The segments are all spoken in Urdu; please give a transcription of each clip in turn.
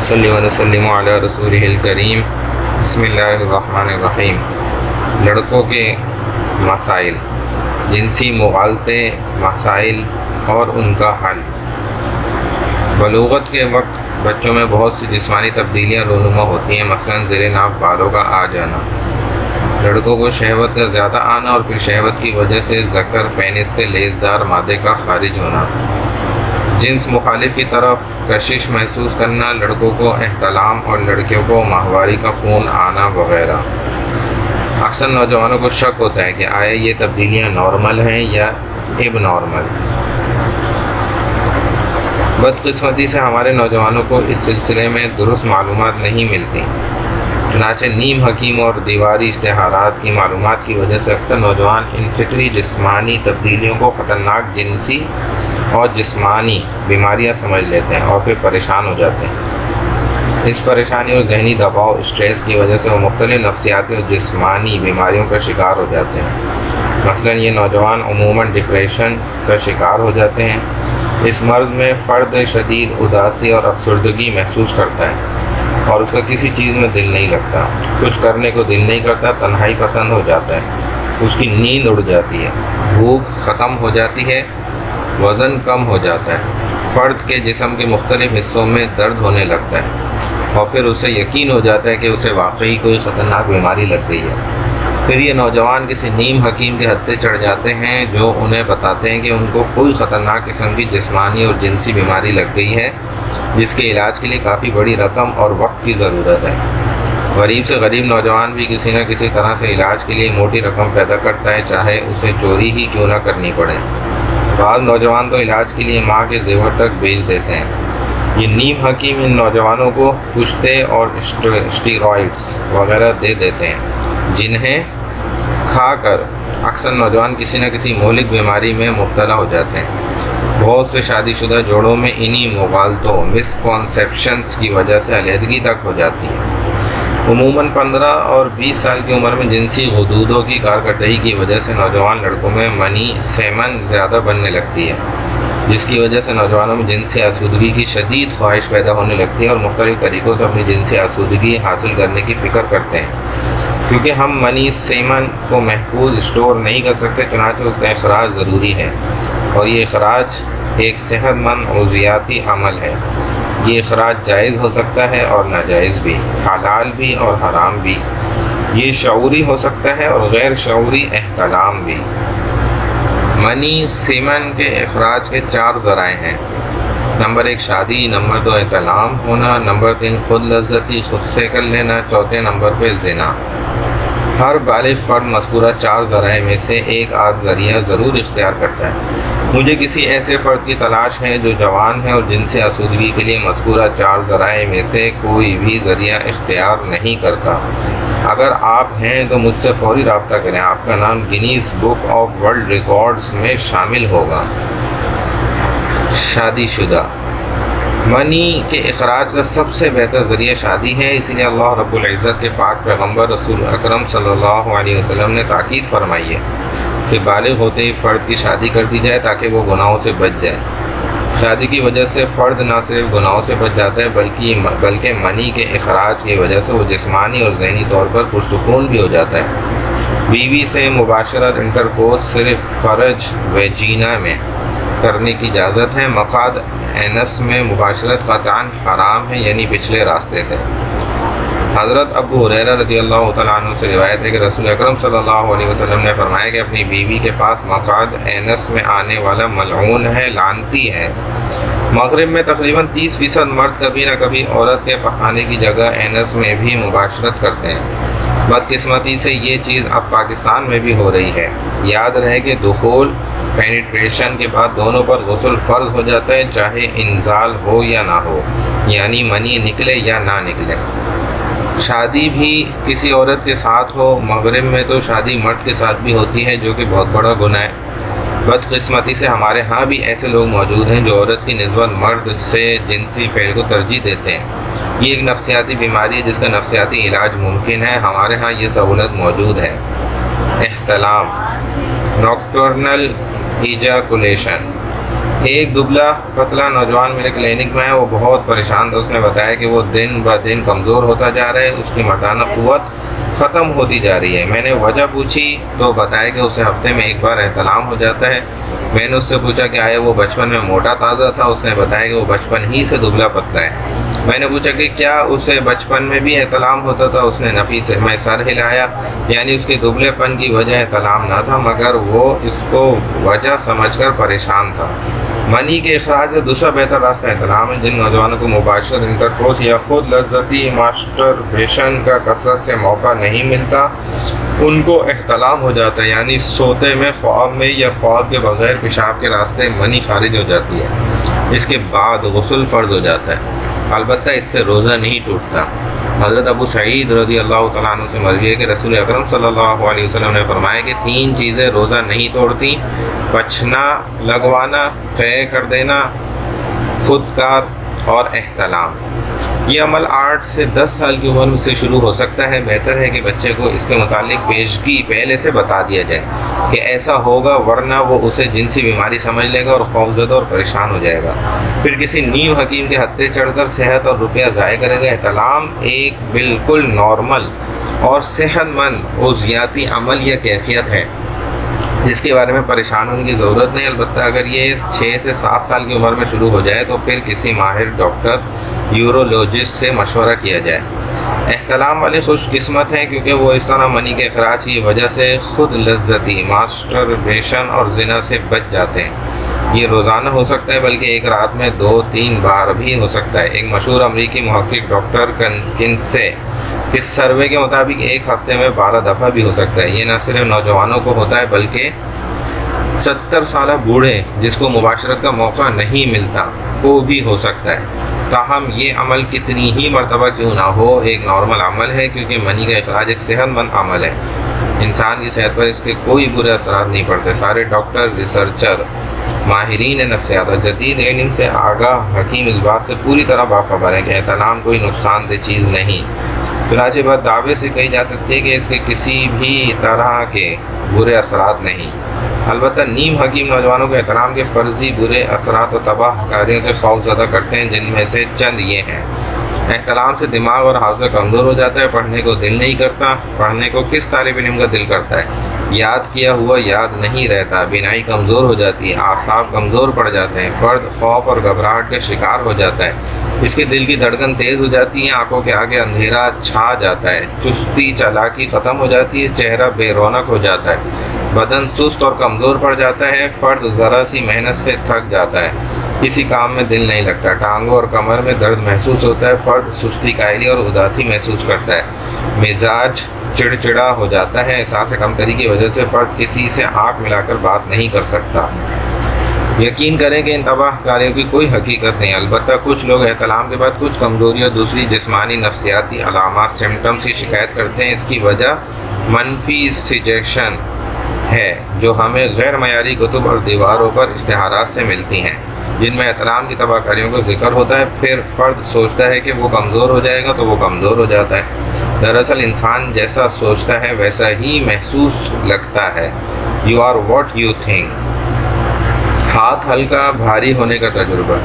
نصلی و نسلم علی رسولہ الکریم۔ بسم اللہ الرحمن الرحیم۔ لڑکوں کے مسائل، جنسی مغالطے، مسائل اور ان کا حل۔ بلوغت کے وقت بچوں میں بہت سی جسمانی تبدیلیاں رونما ہوتی ہیں، مثلاً زیر ناف بالوں کا آ جانا، لڑکوں کو شہوت کا زیادہ آنا اور پھر شہوت کی وجہ سے ذکر پینس سے لیزدار مادے کا خارج ہونا، جنس مخالف کی طرف کشش محسوس کرنا، لڑکوں کو احتلام اور لڑکیوں کو ماہواری کا خون آنا وغیرہ۔ اکثر نوجوانوں کو شک ہوتا ہے کہ آیا یہ تبدیلیاں نارمل ہیں یا اب نارمل۔ بدقسمتی سے ہمارے نوجوانوں کو اس سلسلے میں درست معلومات نہیں ملتی، چنانچہ نیم حکیم اور دیواری اشتہارات کی معلومات کی وجہ سے اکثر نوجوان ان فطری جسمانی تبدیلیوں کو خطرناک جنسی اور جسمانی بیماریاں سمجھ لیتے ہیں اور پھر پریشان ہو جاتے ہیں۔ اس پریشانی اور ذہنی دباؤ اسٹریس کی وجہ سے وہ مختلف نفسیاتی اور جسمانی بیماریوں کا شکار ہو جاتے ہیں۔ مثلاً یہ نوجوان عموماً ڈپریشن کا شکار ہو جاتے ہیں۔ اس مرض میں فرد شدید اداسی اور افسردگی محسوس کرتا ہے اور اس کا کسی چیز میں دل نہیں لگتا، کچھ کرنے کو دل نہیں کرتا، تنہائی پسند ہو جاتا ہے، اس کی نیند اڑ جاتی ہے، بھوک ختم ہو جاتی ہے، وزن کم ہو جاتا ہے، فرد کے جسم کے مختلف حصوں میں درد ہونے لگتا ہے اور پھر اسے یقین ہو جاتا ہے کہ اسے واقعی کوئی خطرناک بیماری لگ گئی ہے۔ پھر یہ نوجوان کسی نیم حکیم کے ہتھے چڑھ جاتے ہیں جو انہیں بتاتے ہیں کہ ان کو کوئی خطرناک قسم کی جسمانی اور جنسی بیماری لگ گئی ہے جس کے علاج کے لیے کافی بڑی رقم اور وقت کی ضرورت ہے۔ غریب سے غریب نوجوان بھی کسی نہ کسی طرح سے علاج کے لیے موٹی رقم پیدا کرتا ہے، چاہے اسے چوری ہی کیوں نہ کرنی پڑے۔ بعض نوجوان تو علاج کے لیے ماں کے زیور تک بیچ دیتے ہیں۔ یہ نیم حکیم ان نوجوانوں کو کشتے اور اسٹیرائڈز وغیرہ دے دیتے ہیں، جنہیں کھا کر اکثر نوجوان کسی نہ کسی مہلک بیماری میں مبتلا ہو جاتے ہیں۔ بہت سے شادی شدہ جوڑوں میں انہی مغالطوں مسکانسیپشنز کی وجہ سے علیحدگی تک ہو جاتی ہے۔ عموماً 15 اور 20 سال کی عمر میں جنسی غدودوں کی کارکردگی کی وجہ سے نوجوان لڑکوں میں منی سیمن زیادہ بننے لگتی ہے، جس کی وجہ سے نوجوانوں میں جنسی آسودگی کی شدید خواہش پیدا ہونے لگتی ہے اور مختلف طریقوں سے اپنی جنسی آسودگی حاصل کرنے کی فکر کرتے ہیں۔ کیونکہ ہم منی سیمن کو محفوظ اسٹور نہیں کر سکتے، چنانچہ اس کا اخراج ضروری ہے، اور یہ اخراج ایک صحت مند عضویاتی عمل ہے۔ یہ اخراج جائز ہو سکتا ہے اور ناجائز بھی، حلال بھی اور حرام بھی۔ یہ شعوری ہو سکتا ہے اور غیر شعوری احتلام بھی۔ منی سیمن کے اخراج کے 4 ذرائع ہیں۔ نمبر 1 شادی، نمبر 2 احتلام ہونا، نمبر 3 خود لذتی خود سے کر لینا، چوتھے نمبر پہ زنا۔ ہر بالغ فرد مذکورہ 4 ذرائع میں سے ایک آدھ ذریعہ ضرور اختیار کرتا ہے۔ مجھے کسی ایسے فرد کی تلاش ہے جو جوان ہے اور جنسی آسودگی کے لیے مذکورہ 4 ذرائع میں سے کوئی بھی ذریعہ اختیار نہیں کرتا۔ اگر آپ ہیں تو مجھ سے فوری رابطہ کریں، آپ کا نام Guinness book of world records میں شامل ہوگا۔ شادی شدہ منی کے اخراج کا سب سے بہتر ذریعہ شادی ہے، اس لیے اللہ رب العزت کے پاک پیغمبر رسول اکرم صلی اللہ علیہ وسلم نے تاکید فرمائی ہے کہ بالغ ہوتے ہی فرد کی شادی کر دی جائے تاکہ وہ گناہوں سے بچ جائے۔ شادی کی وجہ سے فرد نہ صرف گناہوں سے بچ جاتا ہے بلکہ منی کے اخراج کی وجہ سے وہ جسمانی اور ذہنی طور پر پرسکون بھی ہو جاتا ہے۔ بیوی سے مباشرت انٹرکورس صرف فرج ویجینا میں کرنے کی اجازت ہے، مقعد اینس میں مباشرت قطعاً حرام ہے، یعنی پچھلے راستے سے۔ حضرت ابو ہریرہ رضی اللہ تعالیٰ عنہ سے روایت ہے کہ رسول اکرم صلی اللہ علیہ وسلم نے فرمایا کہ اپنی بیوی کے پاس مقعد اینس میں آنے والا ملعون ہے، لعنتی ہے۔ مغرب میں تقریباً 30% مرد کبھی نہ کبھی عورت کے پخانے کی جگہ اینس میں بھی مباشرت کرتے ہیں۔ بدقسمتی سے یہ چیز اب پاکستان میں بھی ہو رہی ہے۔ یاد رہے کہ دخول پینیٹریشن کے بعد دونوں پر غسل فرض ہو جاتا ہے، چاہے انزال ہو یا نہ ہو، یعنی منی نکلے یا نہ نکلے۔ شادی بھی کسی عورت کے ساتھ ہو، مغرب میں تو شادی مرد کے ساتھ بھی ہوتی ہے، جو کہ بہت بڑا گناہ ہے۔ بدقسمتی سے ہمارے ہاں بھی ایسے لوگ موجود ہیں جو عورت کی نسبت مرد سے جنسی فعل کو ترجیح دیتے ہیں۔ یہ ایک نفسیاتی بیماری ہے جس کا نفسیاتی علاج ممکن ہے، ہمارے ہاں یہ سہولت موجود ہے۔ احتلام، نوکٹرنل ایجاکولیشن، ایک دبلا پتلا نوجوان میرے کلینک میں ہے، وہ بہت پریشان تھا۔ اس نے بتایا کہ وہ دن بہ دن کمزور ہوتا جا رہا ہے، اس کی مردانہ قوت ختم ہوتی جا رہی ہے۔ میں نے وجہ پوچھی تو بتایا کہ اسے ہفتے میں ایک بار احتلام ہو جاتا ہے۔ میں نے اس سے پوچھا کہ آیا وہ بچپن میں موٹا تازہ تھا؟ اس نے بتایا کہ وہ بچپن ہی سے دبلا پتلا ہے۔ میں نے پوچھا کہ کیا اسے بچپن میں بھی احتلام ہوتا تھا؟ اس نے نفی سے میں سر ہلایا، یعنی اس کے دبلے پن کی وجہ احتلام نہ تھا، مگر وہ اس کو وجہ سمجھ کر پریشان تھا۔ منی کے اخراج کا دوسرا بہتر راستہ احتلام ہے۔ جن نوجوانوں کو مباشرت، انٹرکورس یا خود لذتی ماسٹربیشن کا کثرت سے موقع نہیں ملتا، ان کو احتلام ہو جاتا ہے، یعنی سوتے میں، خواب میں یا خواب کے بغیر پیشاب کے راستے منی خارج ہو جاتی ہے۔ اس کے بعد غسل فرض ہو جاتا ہے، البتہ اس سے روزہ نہیں ٹوٹتا۔ حضرت ابو سعید رضی اللہ تعالیٰ عنہ سے مروی ہے کہ رسول اکرم صلی اللہ علیہ وسلم نے فرمایا کہ 3 چیزیں روزہ نہیں توڑتی: پچھنا لگوانا، قے کر دینا، خودکار اور احتلام۔ یہ عمل 8 سے 10 سال کی عمر سے شروع ہو سکتا ہے۔ بہتر ہے کہ بچے کو اس کے متعلق پیشگی پہلے سے بتا دیا جائے کہ ایسا ہوگا، ورنہ وہ اسے جنسی بیماری سمجھ لے گا اور خوفزدہ اور پریشان ہو جائے گا، پھر کسی نیم حکیم کے ہتھے چڑھ کر صحت اور روپیہ ضائع کرے گا۔ احتلام ایک بالکل نارمل اور صحت مند عضویاتی عمل یا کیفیت ہے جس کے بارے میں پریشان ہونے کی ضرورت نہیں، البتہ اگر یہ 6 سے 7 سال کی عمر میں شروع ہو جائے تو پھر کسی ماہر ڈاکٹر یورولوجسٹ سے مشورہ کیا جائے۔ احتلام والے خوش قسمت ہیں کیونکہ وہ اس طرح منی کے اخراج کی وجہ سے خود لذتی ماسٹربیشن اور زنا سے بچ جاتے ہیں۔ یہ روزانہ ہو سکتا ہے، بلکہ ایک رات میں 2-3 بار بھی ہو سکتا ہے۔ ایک مشہور امریکی محقق ڈاکٹر کنسے اس سروے کے مطابق ایک ہفتے میں 12 دفعہ بھی ہو سکتا ہے۔ یہ نہ صرف نوجوانوں کو ہوتا ہے بلکہ 70 سالہ بوڑھے جس کو مباشرت کا موقع نہیں ملتا کو بھی ہو سکتا ہے۔ تاہم یہ عمل کتنی ہی مرتبہ کیوں نہ ہو، ایک نارمل عمل ہے، کیونکہ منی کا اخراج ایک صحت مند عمل ہے۔ انسان کی صحت پر اس کے کوئی برے اثرات نہیں پڑتے۔ سارے ڈاکٹر، ریسرچر، ماہرین نفسیات اور جدید علم سے آگاہ حکیم اس بات سے پوری طرح باخبر ہے کہ احتلام کوئی نقصان دہ چیز نہیں، چنانچہ بات دعوے سے کہی جا سکتی ہے کہ اس کے کسی بھی طرح کے برے اثرات نہیں۔ البتہ نیم حکیم نوجوانوں کے احتلام کے فرضی برے اثرات و تباہ کاریوں سے خوف زدہ کرتے ہیں، جن میں سے چند یہ ہیں۔ احتلام سے دماغ اور حافظہ کمزور ہو جاتا ہے، پڑھنے کو دل نہیں کرتا۔ پڑھنے کو کس طالب علم کا دل کرتا ہے؟ یاد کیا ہوا یاد نہیں رہتا، بینائی کمزور ہو جاتی ہے، اعصاب کمزور پڑ جاتے ہیں، فرد خوف اور گھبراہٹ کا شکار ہو جاتا ہے، اس کے دل کی دھڑکن تیز ہو جاتی ہے، آنکھوں کے آگے اندھیرا چھا جاتا ہے، چستی چالاکی ختم ہو جاتی ہے، چہرہ بے رونق ہو جاتا ہے، بدن سست اور کمزور پڑ جاتا ہے، فرد ذرا سی محنت سے تھک جاتا ہے، کسی کام میں دل نہیں لگتا، ٹانگوں اور کمر میں درد محسوس ہوتا ہے، فرد سستی کائلی اور اداسی محسوس کرتا ہے، مزاج چڑچڑا ہو جاتا ہے، احساس کمتری کی وجہ سے فرد کسی سے آنکھ ملا کر بات نہیں کر سکتا۔ یقین کریں کہ ان تباہ کاریوں کی کوئی حقیقت نہیں، البتہ کچھ لوگ احتلام کے بعد کچھ کمزوری اور دوسری جسمانی نفسیاتی علامات سمٹمز کی شکایت کرتے ہیں۔ اس کی وجہ منفی سجیشن ہے جو ہمیں غیر معیاری کتب اور دیواروں پر اشتہارات سے ملتی ہیں، جن میں احتلام کی تباہ کاریوں کا ذکر ہوتا ہے۔ پھر فرد سوچتا ہے کہ وہ کمزور ہو جائے گا تو وہ کمزور ہو جاتا ہے۔ دراصل انسان جیسا سوچتا ہے ویسا ہی محسوس لگتا ہے۔ You are what you think. ہاتھ ہلکا بھاری ہونے کا تجربہ۔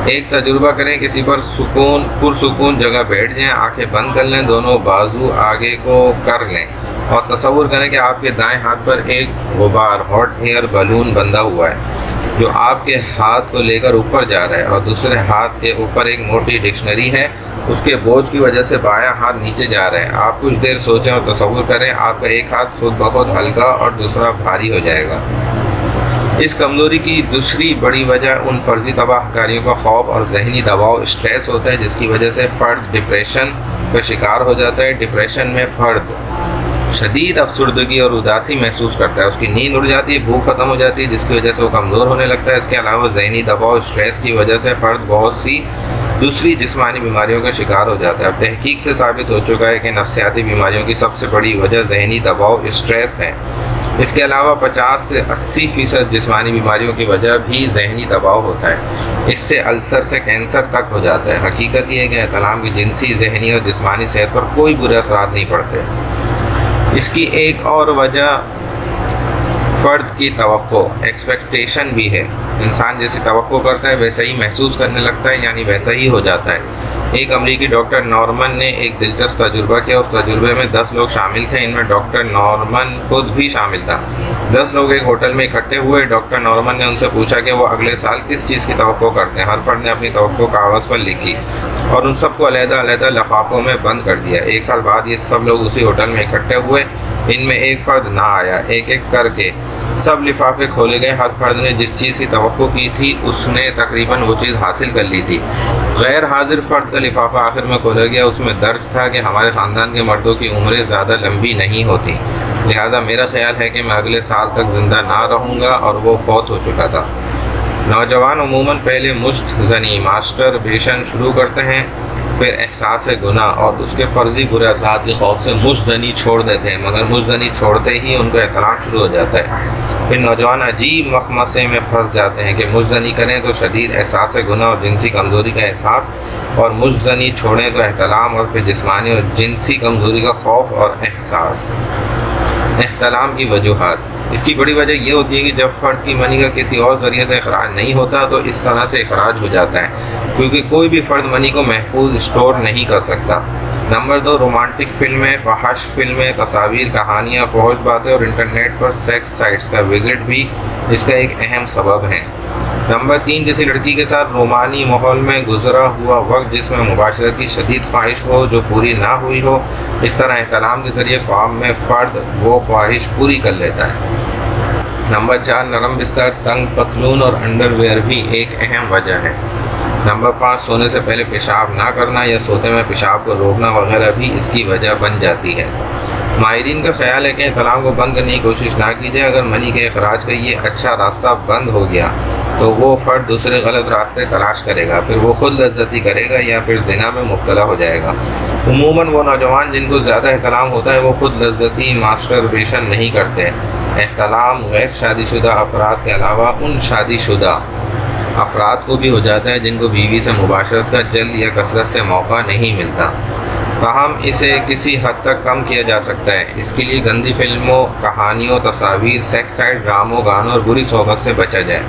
ایک تجربہ کریں، کسی پر پرسکون جگہ بیٹھ جائیں، آنکھیں بند کر لیں، دونوں بازو آگے کو کر لیں اور تصور کریں کہ آپ کے دائیں ہاتھ پر ایک غبار ہاٹ ایئر بلون بندھا ہوا ہے جو آپ کے ہاتھ کو لے کر اوپر جا رہا ہے، اور دوسرے ہاتھ کے اوپر ایک موٹی ڈکشنری ہے، اس کے بوجھ کی وجہ سے بایاں ہاتھ نیچے جا رہا ہے۔ آپ کچھ دیر سوچیں اور تصور کریں آپ کا ایک ہاتھ خود بخود ہلکا اور دوسرا بھاری ہو جائے گا۔ اس کمزوری کی دوسری بڑی وجہ ان فرضی تباہ کاریوں کا خوف اور ذہنی دباؤ اسٹریس ہوتا ہے، جس کی وجہ سے فرد ڈپریشن کا شکار ہو جاتا ہے۔ ڈپریشن میں فرد شدید افسردگی اور اداسی محسوس کرتا ہے، اس کی نیند اڑ جاتی ہے، بھوک ختم ہو جاتی ہے، جس کی وجہ سے وہ کمزور ہونے لگتا ہے۔ اس کے علاوہ ذہنی دباؤ اسٹریس کی وجہ سے فرد بہت سی دوسری جسمانی بیماریوں کا شکار ہو جاتا ہے۔ اب تحقیق سے ثابت ہو چکا ہے کہ نفسیاتی بیماریوں کی سب سے بڑی وجہ ذہنی دباؤ اسٹریس ہے۔ اس کے علاوہ 50 سے 80% جسمانی بیماریوں کی وجہ بھی ذہنی دباؤ ہوتا ہے۔ اس سے السر سے کینسر تک ہو جاتا ہے۔ حقیقت یہ ہے کہ احتلام کی جنسی، ذہنی اور جسمانی صحت پر کوئی برے اثرات نہیں پڑتے۔ اس کی ایک اور وجہ فرد کی توقع ایکسپیکٹیشن بھی ہے. انسان جیسی توقع کرتا ہے ویسا ہی محسوس کرنے لگتا ہے، یعنی ویسا ہی ہو جاتا ہے. ایک امریکی ڈاکٹر نارمن نے ایک دلچسپ تجربہ کیا. اس تجربے میں 10 لوگ شامل تھے، ان میں ڈاکٹر نارمن خود بھی شامل تھا. 10 لوگ ایک ہوٹل میں اکٹھے ہوئے. ڈاکٹر نارمن نے ان سے پوچھا کہ وہ اگلے سال کس چیز کی توقع کرتے ہیں. ہر فرد نے اپنی توقع کاغذ پر لکھی اور ان سب کو علیحدہ علیحدہ لفافوں میں بند کر دیا. ایک سال بعد یہ سب لوگ اسی ہوٹل میں اکٹھے ہوئے. ان میں ایک فرد نہ آیا. ایک ایک کر کے سب لفافے کھولے گئے. ہر فرد نے جس چیز کی توقع کی تھی اس نے تقریباً وہ چیز حاصل کر لی تھی. غیر حاضر فرد کا لفافہ آخر میں کھولا گیا. اس میں درج تھا کہ ہمارے خاندان کے مردوں کی عمریں زیادہ لمبی نہیں ہوتی، لہذا میرا خیال ہے کہ میں اگلے سال تک زندہ نہ رہوں گا، اور وہ فوت ہو چکا تھا. نوجوان عموماً پہلے مشت زنی ماسٹربیشن شروع کرتے ہیں، پھر احساس گناہ اور اس کے فرضی برے اثرات کے خوف سے مشت زنی چھوڑ دیتے ہیں، مگر مشت زنی چھوڑتے ہی ان کا احترام شروع ہو جاتا ہے. پھر نوجوان عجیب مخمصے میں پھنس جاتے ہیں کہ مشت زنی کریں تو شدید احساس گناہ اور جنسی کمزوری کا احساس، اور مشت زنی چھوڑیں تو احتلام، اور پھر جسمانی اور جنسی کمزوری کا خوف اور احساس. احتلام کی وجوہات. اس کی بڑی وجہ یہ ہوتی ہے کہ جب فرد کی منی کا کسی اور ذریعے سے اخراج نہیں ہوتا تو اس طرح سے اخراج ہو جاتا ہے، کیونکہ کوئی بھی فرد منی کو محفوظ اسٹور نہیں کر سکتا. نمبر 2، رومانٹک فلمیں، فحش فلمیں، تصاویر، کہانیاں، فحش باتیں اور انٹرنیٹ پر سیکس سائٹس کا وزٹ بھی اس کا ایک اہم سبب ہے. نمبر 3، کسی لڑکی کے ساتھ رومانی ماحول میں گزرا ہوا وقت جس میں مباشرت کی شدید خواہش ہو جو پوری نہ ہوئی ہو. اس طرح احتلام کے ذریعے خواب میں فرد وہ خواہش پوری کر لیتا ہے. نمبر 4، نرم بستر، تنگ پتلون اور انڈر ویئر بھی ایک اہم وجہ ہے. نمبر 5، سونے سے پہلے پیشاب نہ کرنا یا سوتے میں پیشاب کو روکنا وغیرہ بھی اس کی وجہ بن جاتی ہے. ماہرین کا خیال ہے کہ احتلام کو بند کرنے کی کوشش نہ کی جائے. اگر منی کے اخراج کا یہ اچھا راستہ بند ہو گیا تو وہ فرد دوسرے غلط راستے تلاش کرے گا، پھر وہ خود لذتی کرے گا یا پھر زنا میں مبتلا ہو جائے گا. عموماً وہ نوجوان جن کو زیادہ احتلام ہوتا ہے وہ خود لذتی ماسٹربیشن نہیں کرتے. احتلام غیر شادی شدہ افراد کے علاوہ ان شادی شدہ افراد کو بھی ہو جاتا ہے جن کو بیوی سے مباشرت کا جلد یا کثرت سے موقع نہیں ملتا. تاہم اسے کسی حد تک کم کیا جا سکتا ہے. اس کے لیے گندی فلموں، کہانیوں، تصاویر، سیکس سائٹ، ڈراموں، گانوں اور بری صحبت سے بچا جائے.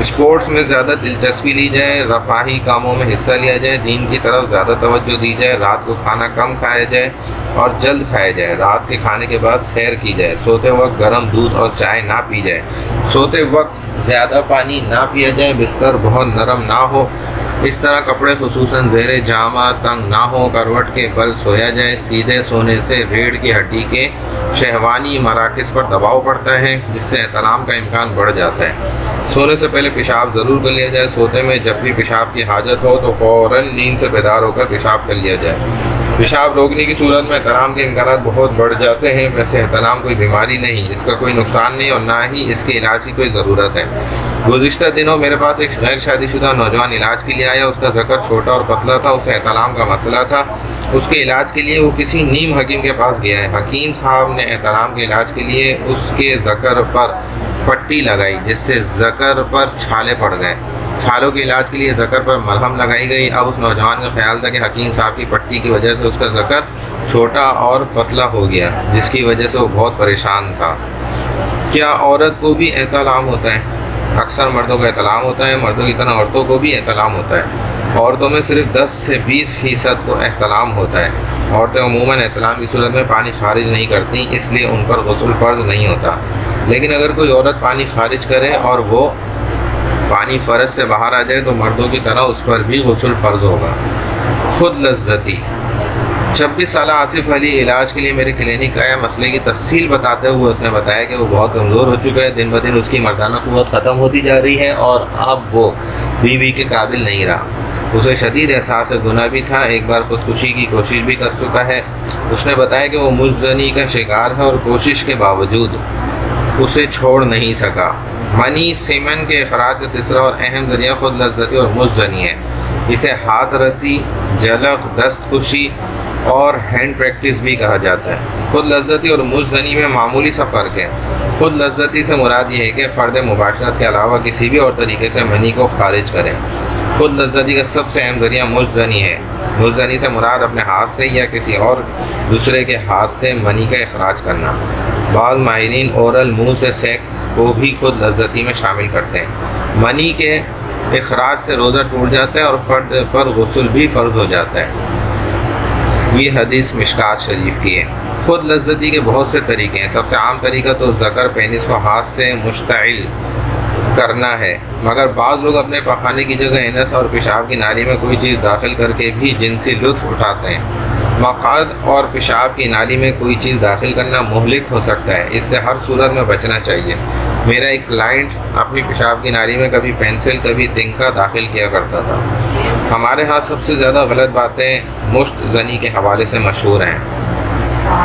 اسپورٹس میں زیادہ دلچسپی لی جائے، رفاہی کاموں میں حصہ لیا جائے، دین کی طرف زیادہ توجہ دی جائے، رات کو کھانا کم کھایا جائے اور جلد کھایا جائے، رات کے کھانے کے بعد سیر کی جائے، سوتے وقت گرم دودھ اور چائے نہ پی جائے، سوتے وقت زیادہ پانی نہ پیا جائے، بستر بہت نرم نہ ہو، اس طرح کپڑے خصوصاً زیر جامہ تنگ نہ ہو، کروٹ کے بل سویا جائے. سیدھے سونے سے ریڑھ کی ہڈی کے شہوانی مراکز پر دباؤ پڑتا ہے جس سے احتلام کا امکان بڑھ جاتا ہے. سونے سے پہلے پیشاب ضرور کر لیا جائے. سوتے میں جب بھی پیشاب کی حاجت ہو تو فوراً نیند سے بیدار ہو کر پیشاب کر لیا جائے. پیشاب روکنے کی صورت میں احتلام کے امکانات بہت بڑھ جاتے ہیں. ویسے احتلام کوئی بیماری نہیں، اس کا کوئی نقصان نہیں اور نہ ہی اس کے علاج کی کوئی ضرورت ہے. گزشتہ دنوں میرے پاس ایک غیر شادی شدہ نوجوان علاج کے لیے آیا. اس کا ذکر چھوٹا اور پتلا تھا. اسے احتلام کا مسئلہ تھا. اس کے علاج کے لیے وہ کسی نیم حکیم کے پاس گیا ہے. حکیم صاحب نے احتلام کے علاج کے لیے اس کے ذکر پر پٹی لگائی جس سے ذکر پر چھالے پڑ گئے. چھالوں کے علاج کے لیے ذکر پر مرہم لگائی گئی. اب اس نوجوان کا خیال تھا کہ حکیم صاحب کی پٹی کی وجہ سے اس کا ذکر چھوٹا اور پتلا ہو گیا، جس کی وجہ سے وہ بہت پریشان تھا. کیا عورت کو بھی احتلام ہوتا ہے؟ اکثر مردوں کا احتلام ہوتا ہے. مردوں کی طرح عورتوں کو بھی احتلام ہوتا ہے. عورتوں میں صرف 10 سے 20% کو احتلام ہوتا ہے. عورتیں عموماً احتلام کی صورت میں پانی خارج نہیں کرتی، اس لیے ان پر غسل فرض نہیں ہوتا. لیکن اگر کوئی عورت پانی خارج کرے اور وہ پانی فرض سے باہر آ جائے تو مردوں کی طرح اس پر بھی غسل فرض ہوگا. خود لذتی. 26 سالہ آصف علی علاج کے لیے میرے کلینک آیا. مسئلے کی تفصیل بتاتے ہوئے اس نے بتایا کہ وہ بہت کمزور ہو چکا ہے. دن بدن اس کی مردانہ قوت ختم ہوتی جا رہی ہے اور اب وہ بیوی کے قابل نہیں رہا. اسے شدید احساس گناہ بھی تھا. ایک بار خودکشی کی کوشش بھی کر چکا ہے. اس نے بتایا کہ وہ مزنی کا شکار ہے اور کوشش کے باوجود اسے چھوڑ نہیں سکا. منی سیمن کے اخراج کا تیسرا اور اہم ذریعہ خود لذتی اور مزنی ہے. اسے ہاتھ رسی، جلق، دست خوشی اور ہینڈ پریکٹس بھی کہا جاتا ہے. خود لذتی اور مزنی میں معمولی سا فرق ہے. خود لذتی سے مراد یہ ہے کہ فرد مباشرت کے علاوہ کسی بھی اور طریقے سے منی کو خارج کرے. خود لذتی کا سب سے اہم ذریعہ مزنی ہے. مزنی سے مراد اپنے ہاتھ سے یا کسی اور دوسرے کے ہاتھ سے منی کا اخراج کرنا. بعض ماہرین اورل منہ سے سیکس کو بھی خود لذتی میں شامل کرتے ہیں۔ منی کے اخراج سے روزہ ٹوٹ جاتا ہے اور فرد پر غسل بھی فرض ہو جاتا ہے۔ یہ حدیث مشکات شریف کی ہے۔ خود لذتی کے بہت سے طریقے ہیں۔ سب سے عام طریقہ تو ذکر پینس کو ہاتھ سے مشتعل کرنا ہے، مگر بعض لوگ اپنے پخانے کی جگہ انس اور پیشاب کی نالی میں کوئی چیز داخل کر کے بھی جنسی لطف اٹھاتے ہیں۔ مقعد اور پیشاب کی نالی میں کوئی چیز داخل کرنا مہلک ہو سکتا ہے، اس سے ہر صورت میں بچنا چاہیے۔ میرا ایک کلائنٹ اپنی پیشاب کی نالی میں کبھی پینسل کبھی تنکا داخل کیا کرتا تھا۔ ہمارے ہاں سب سے زیادہ غلط باتیں مشت زنی کے حوالے سے مشہور ہیں۔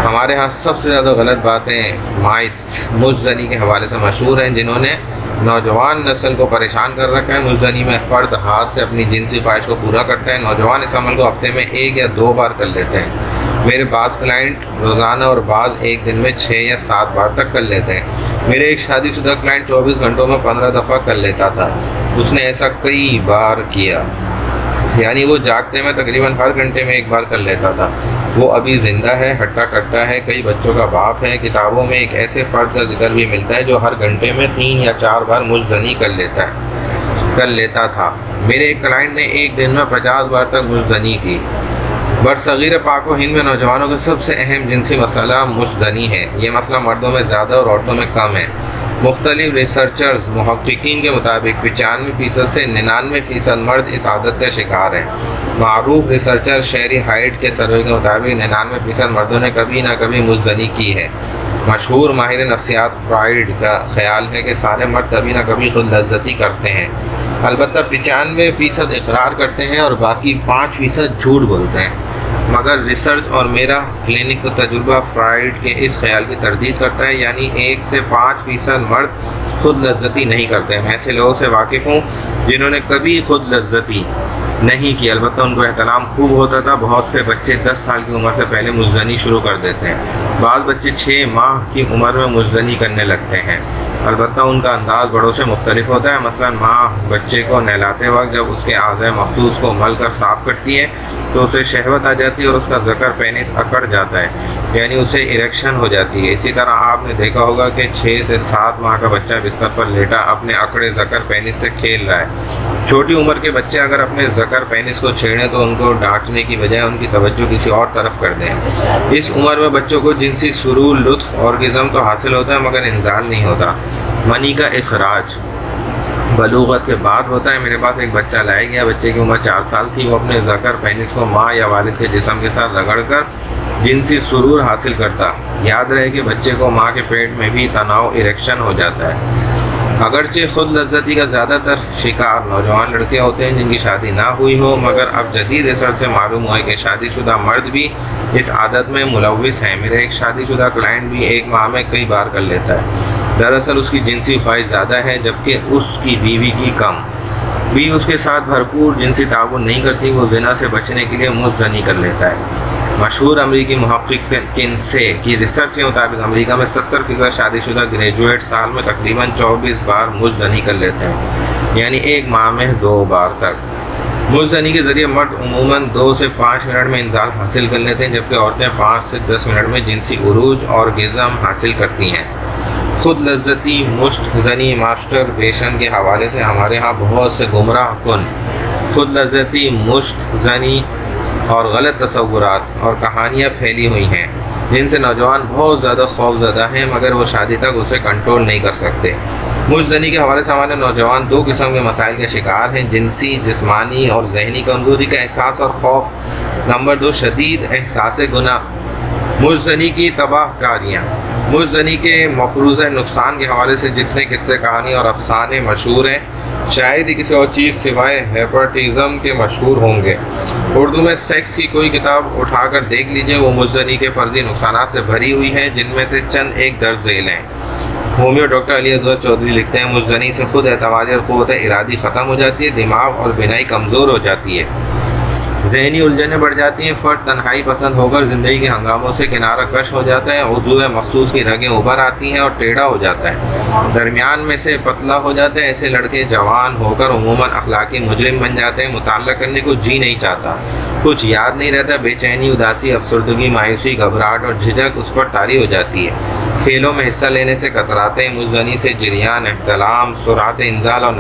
ہمارے ہاں سب سے زیادہ غلط باتیں مشت زنی کے حوالے سے مشہور ہیں، جنہوں نے نوجوان نسل کو پریشان کر رکھا ہے۔ مشت زنی میں فرد ہاتھ سے اپنی جنسی خواہش کو پورا کرتا ہے۔ نوجوان اس عمل کو ہفتے میں 1 یا 2 بار کر لیتے ہیں۔ میرے بعض کلائنٹ روزانہ اور بعض ایک دن میں 6 یا 7 بار تک کر لیتے ہیں۔ میرے ایک شادی شدہ کلائنٹ 24 گھنٹوں میں 15 دفعہ کر لیتا تھا۔ اس نے ایسا کئی بار کیا، یعنی وہ جاگتے میں تقریباً ہر گھنٹے میں 1 بار کر لیتا تھا۔ وہ ابھی زندہ ہے، ہٹا کٹا ہے، کئی بچوں کا باپ ہے۔ کتابوں میں ایک ایسے فرد کا ذکر بھی ملتا ہے جو ہر گھنٹے میں 3 یا 4 بار مشت زنی کر لیتا تھا۔ میرے ایک کلائنٹ نے ایک دن میں 50 بار تک مشت زنی کی۔ برصغیر پاک و ہند میں نوجوانوں کا سب سے اہم جنسی مسئلہ مشت زنی ہے۔ یہ مسئلہ مردوں میں زیادہ اور عورتوں میں کم ہے۔ مختلف ریسرچرز محققین کے مطابق 95% سے 99% مرد اس عادت کا شکار ہیں۔ معروف ریسرچر شیری ہائٹ کے سروے کے مطابق 99% مردوں نے کبھی نہ کبھی مشت زنی کی ہے۔ مشہور ماہر نفسیات فرائیڈ کا خیال ہے کہ سارے مرد کبھی نہ کبھی خود لذتی کرتے ہیں، البتہ 95% اقرار کرتے ہیں اور باقی 5% جھوٹ بولتے ہیں۔ مگر ریسرچ اور میرا کلینک کا تجربہ فرائیڈ کے اس خیال کی تردید کرتا ہے، یعنی 1 سے 5% مرد خود لذتی نہیں کرتے۔ میں ایسے لوگوں سے واقف ہوں جنہوں نے کبھی خود لذتی نہیں کی، البتہ ان کو احتلام خوب ہوتا تھا۔ بہت سے بچے 10 سال کی عمر سے پہلے مشت زنی شروع کر دیتے ہیں۔ بعض بچے 6 ماہ کی عمر میں مشت زنی کرنے لگتے ہیں، البتہ ان کا انداز بڑوں سے مختلف ہوتا ہے۔ مثلا ماں بچے کو نہلاتے وقت جب اس کے اعضاء مخصوص کو مل کر صاف کرتی ہے تو اسے شہوت آ جاتی ہے اور اس کا ذکر پینس اکڑ جاتا ہے، یعنی اسے اریکشن ہو جاتی ہے۔ اسی طرح آپ نے دیکھا ہوگا کہ 6 سے 7 ماہ کا بچہ بستر پر لیٹا اپنے اکڑے ذکر پینس سے کھیل رہا ہے۔ چھوٹی عمر کے بچے اگر اپنے ذکر پینس کو چھیڑیں تو ان کو ڈانٹنے کی بجائے ان کی توجہ کسی اور طرف کر دیں۔ اس عمر میں بچوں کو جنسی سرور، لطف، اورگزم تو حاصل ہوتا ہے مگر انزال نہیں ہوتا۔ منی کا اخراج بلوغت کے بعد ہوتا ہے۔ میرے پاس ایک بچہ لایا گیا، بچے کی عمر 4 سال تھی۔ وہ اپنے ذکر پینس کو ماں یا والد کے جسم کے ساتھ رگڑ کر جنسی سرور حاصل کرتا۔ یاد رہے کہ بچے کو ماں کے پیٹ میں بھی تناؤ اریکشن ہو جاتا ہے۔ اگرچہ خود لذتی کا زیادہ تر شکار نوجوان لڑکے ہوتے ہیں جن کی شادی نہ ہوئی ہو، مگر اب جدید ریسرچ سے معلوم ہوا ہے کہ شادی شدہ مرد بھی اس عادت میں ملوث ہیں۔ میرا ایک شادی شدہ کلائنٹ بھی 1 ماہ میں کئی بار کر لیتا ہے۔ دراصل اس کی جنسی خواہش زیادہ ہے جبکہ اس کی بیوی کی کم۔ بیوی اس کے ساتھ بھرپور جنسی تعاون نہیں کرتی، وہ زنا سے بچنے کے لیے مشت زنی کر لیتا ہے۔ مشہور امریکی محقق کنسے کی ریسرچ کے مطابق امریکہ میں 70% شادی شدہ گریجویٹ سال میں تقریباً 24 بار مشت زنی کر لیتے ہیں، یعنی 1 ماہ میں 2 بار تک۔ مشت زنی کے ذریعے مرد عموماً 2 سے 5 منٹ میں انزال حاصل کر لیتے ہیں، جبکہ عورتیں 5 سے 10 منٹ میں جنسی عروج اور اورگزم حاصل کرتی ہیں۔ خود لذتی مشت زنی ماسٹربیشن کے حوالے سے ہمارے ہاں بہت سے گمراہ کن خود لذتی مشت زنی اور غلط تصورات اور کہانیاں پھیلی ہوئی ہیں، جن سے نوجوان بہت زیادہ خوف زدہ ہیں مگر وہ شادی تک اسے کنٹرول نہیں کر سکتے۔ مشت زنی کے حوالے سے ہمارے نوجوان 2 قسم کے مسائل کے شکار ہیں: جنسی جسمانی اور ذہنی کمزوری کا احساس اور خوف۔ نمبر 2، شدید احساس گناہ۔ مشت زنی کی تباہ کاریاں۔ مشت زنی کے مفروضہ نقصان کے حوالے سے جتنے قصے کہانی اور افسانے مشہور ہیں، شاید ہی کسی اور چیز سوائے ہیپاٹزم کے مشہور ہوں گے۔ اردو میں سیکس کی کوئی کتاب اٹھا کر دیکھ لیجئے، وہ مشت زنی کے فرضی نقصانات سے بھری ہوئی ہے، جن میں سے چند ایک درج ذیل ہیں۔ ہومیو ڈاکٹر علی اصغر چودھری لکھتے ہیں، مشت زنی سے خود اعتمادی اور قوت ارادی ختم ہو جاتی ہے، دماغ اور بینائی کمزور ہو جاتی ہے، ذہنی الجھنیں بڑھ جاتی ہیں، فرد تنہائی پسند ہو کر زندگی کے ہنگاموں سے کنارہ کش ہو جاتا ہے، عضو مخصوص کی رگیں ابھر آتی ہیں اور ٹیڑھا ہو جاتا ہے، درمیان میں سے پتلا ہو جاتا ہے۔ ایسے لڑکے جوان ہو کر عموماً اخلاقی مجرم بن جاتے ہیں، مطالعہ کرنے کو جی نہیں چاہتا، کچھ یاد نہیں رہتا، بے چینی، اداسی، افسردگی، مایوسی، گھبراہٹ اور جھجک اس پر طاری ہو جاتی ہے، کھیلوں میں حصہ لینے سے کتراتے ہیں، مزنی سے جریان، احتلام، سرعت انزال اور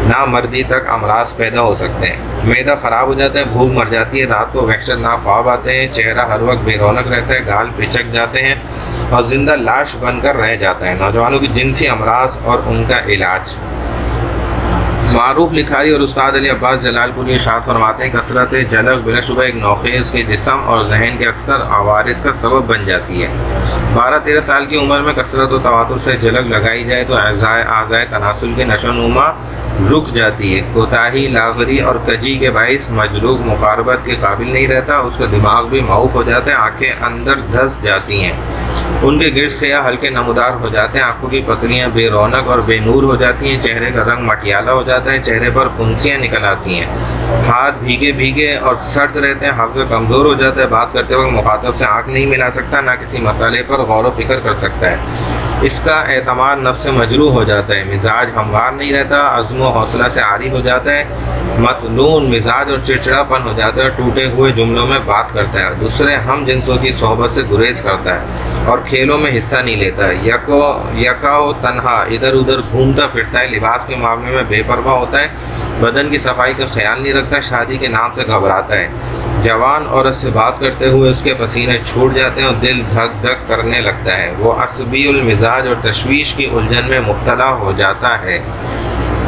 نامردی تک امراض پیدا ہو سکتے ہیں، معدہ خراب ہو جاتا ہے، بھوک مر جاتی ہے، رات کو وحشتناک خواب آتے ہیں، چہرہ ہر وقت بے رونق رہتا ہے، گال پچک جاتے ہیں اور زندہ لاش بن کر رہ جاتا ہے۔ نوجوانوں کی جنسی امراض اور ان کا علاج۔ معروف لکھاری اور استاد علی عباس جلال پوری ارشاد فرماتے ہیں، کثرت جلق بلا شبہ ایک نوخیز کے جسم اور ذہن کے اکثر عوارض کا سبب بن جاتی ہے۔ 12-13 سال کی عمر میں کثرت و تواتر سے جلق لگائی جائے تو اعضائے تناسل کی نشو و نما رک جاتی ہے، کوتاہی، لاغری اور کجی کے باعث مجلوب مقاربت کے قابل نہیں رہتا، اس کا دماغ بھی معوف ہو جاتا ہے، آنکھیں اندر دھس جاتی ہیں، ان کے گرد سیاہ ہلکے نمودار ہو جاتے ہیں، آنکھوں کی پتلیاں بے رونق اور بے نور ہو جاتی ہیں، چہرے کا رنگ مٹیالہ ہو جاتا ہے، چہرے پر پھنسیاں نکل آتی ہیں، ہاتھ بھیگے اور سرد رہتے ہیں، حافظہ کمزور ہو جاتا ہے، بات کرتے وقت مخاطب سے آنکھ نہیں ملا سکتا، نہ کسی مسئلے پر غور و فکر کر سکتا ہے، اس کا اعتماد نفس سے مجروح ہو جاتا ہے، مزاج ہموار نہیں رہتا، عزم و حوصلہ سے عاری ہو جاتا ہے، متنون مزاج اور چڑچڑا پن ہو جاتا ہے، ٹوٹے ہوئے جملوں میں بات کرتا ہے، دوسرے ہم جنسوں کی صحبت سے گریز کرتا ہے اور کھیلوں میں حصہ نہیں لیتا ہے، یکا و تنہا ادھر ادھر گھومتا پھرتا ہے، لباس کے معاملے میں بے پرواہ ہوتا ہے، بدن کی صفائی کا خیال نہیں رکھتا، شادی کے نام سے گھبراتا ہے، جوان عورت سے بات کرتے ہوئے اس کے پسینے چھوٹ جاتے ہیں اور دل دھک دھک کرنے لگتا ہے، وہ عصبی المزاج اور تشویش کی الجھن میں مبتلا ہو جاتا ہے،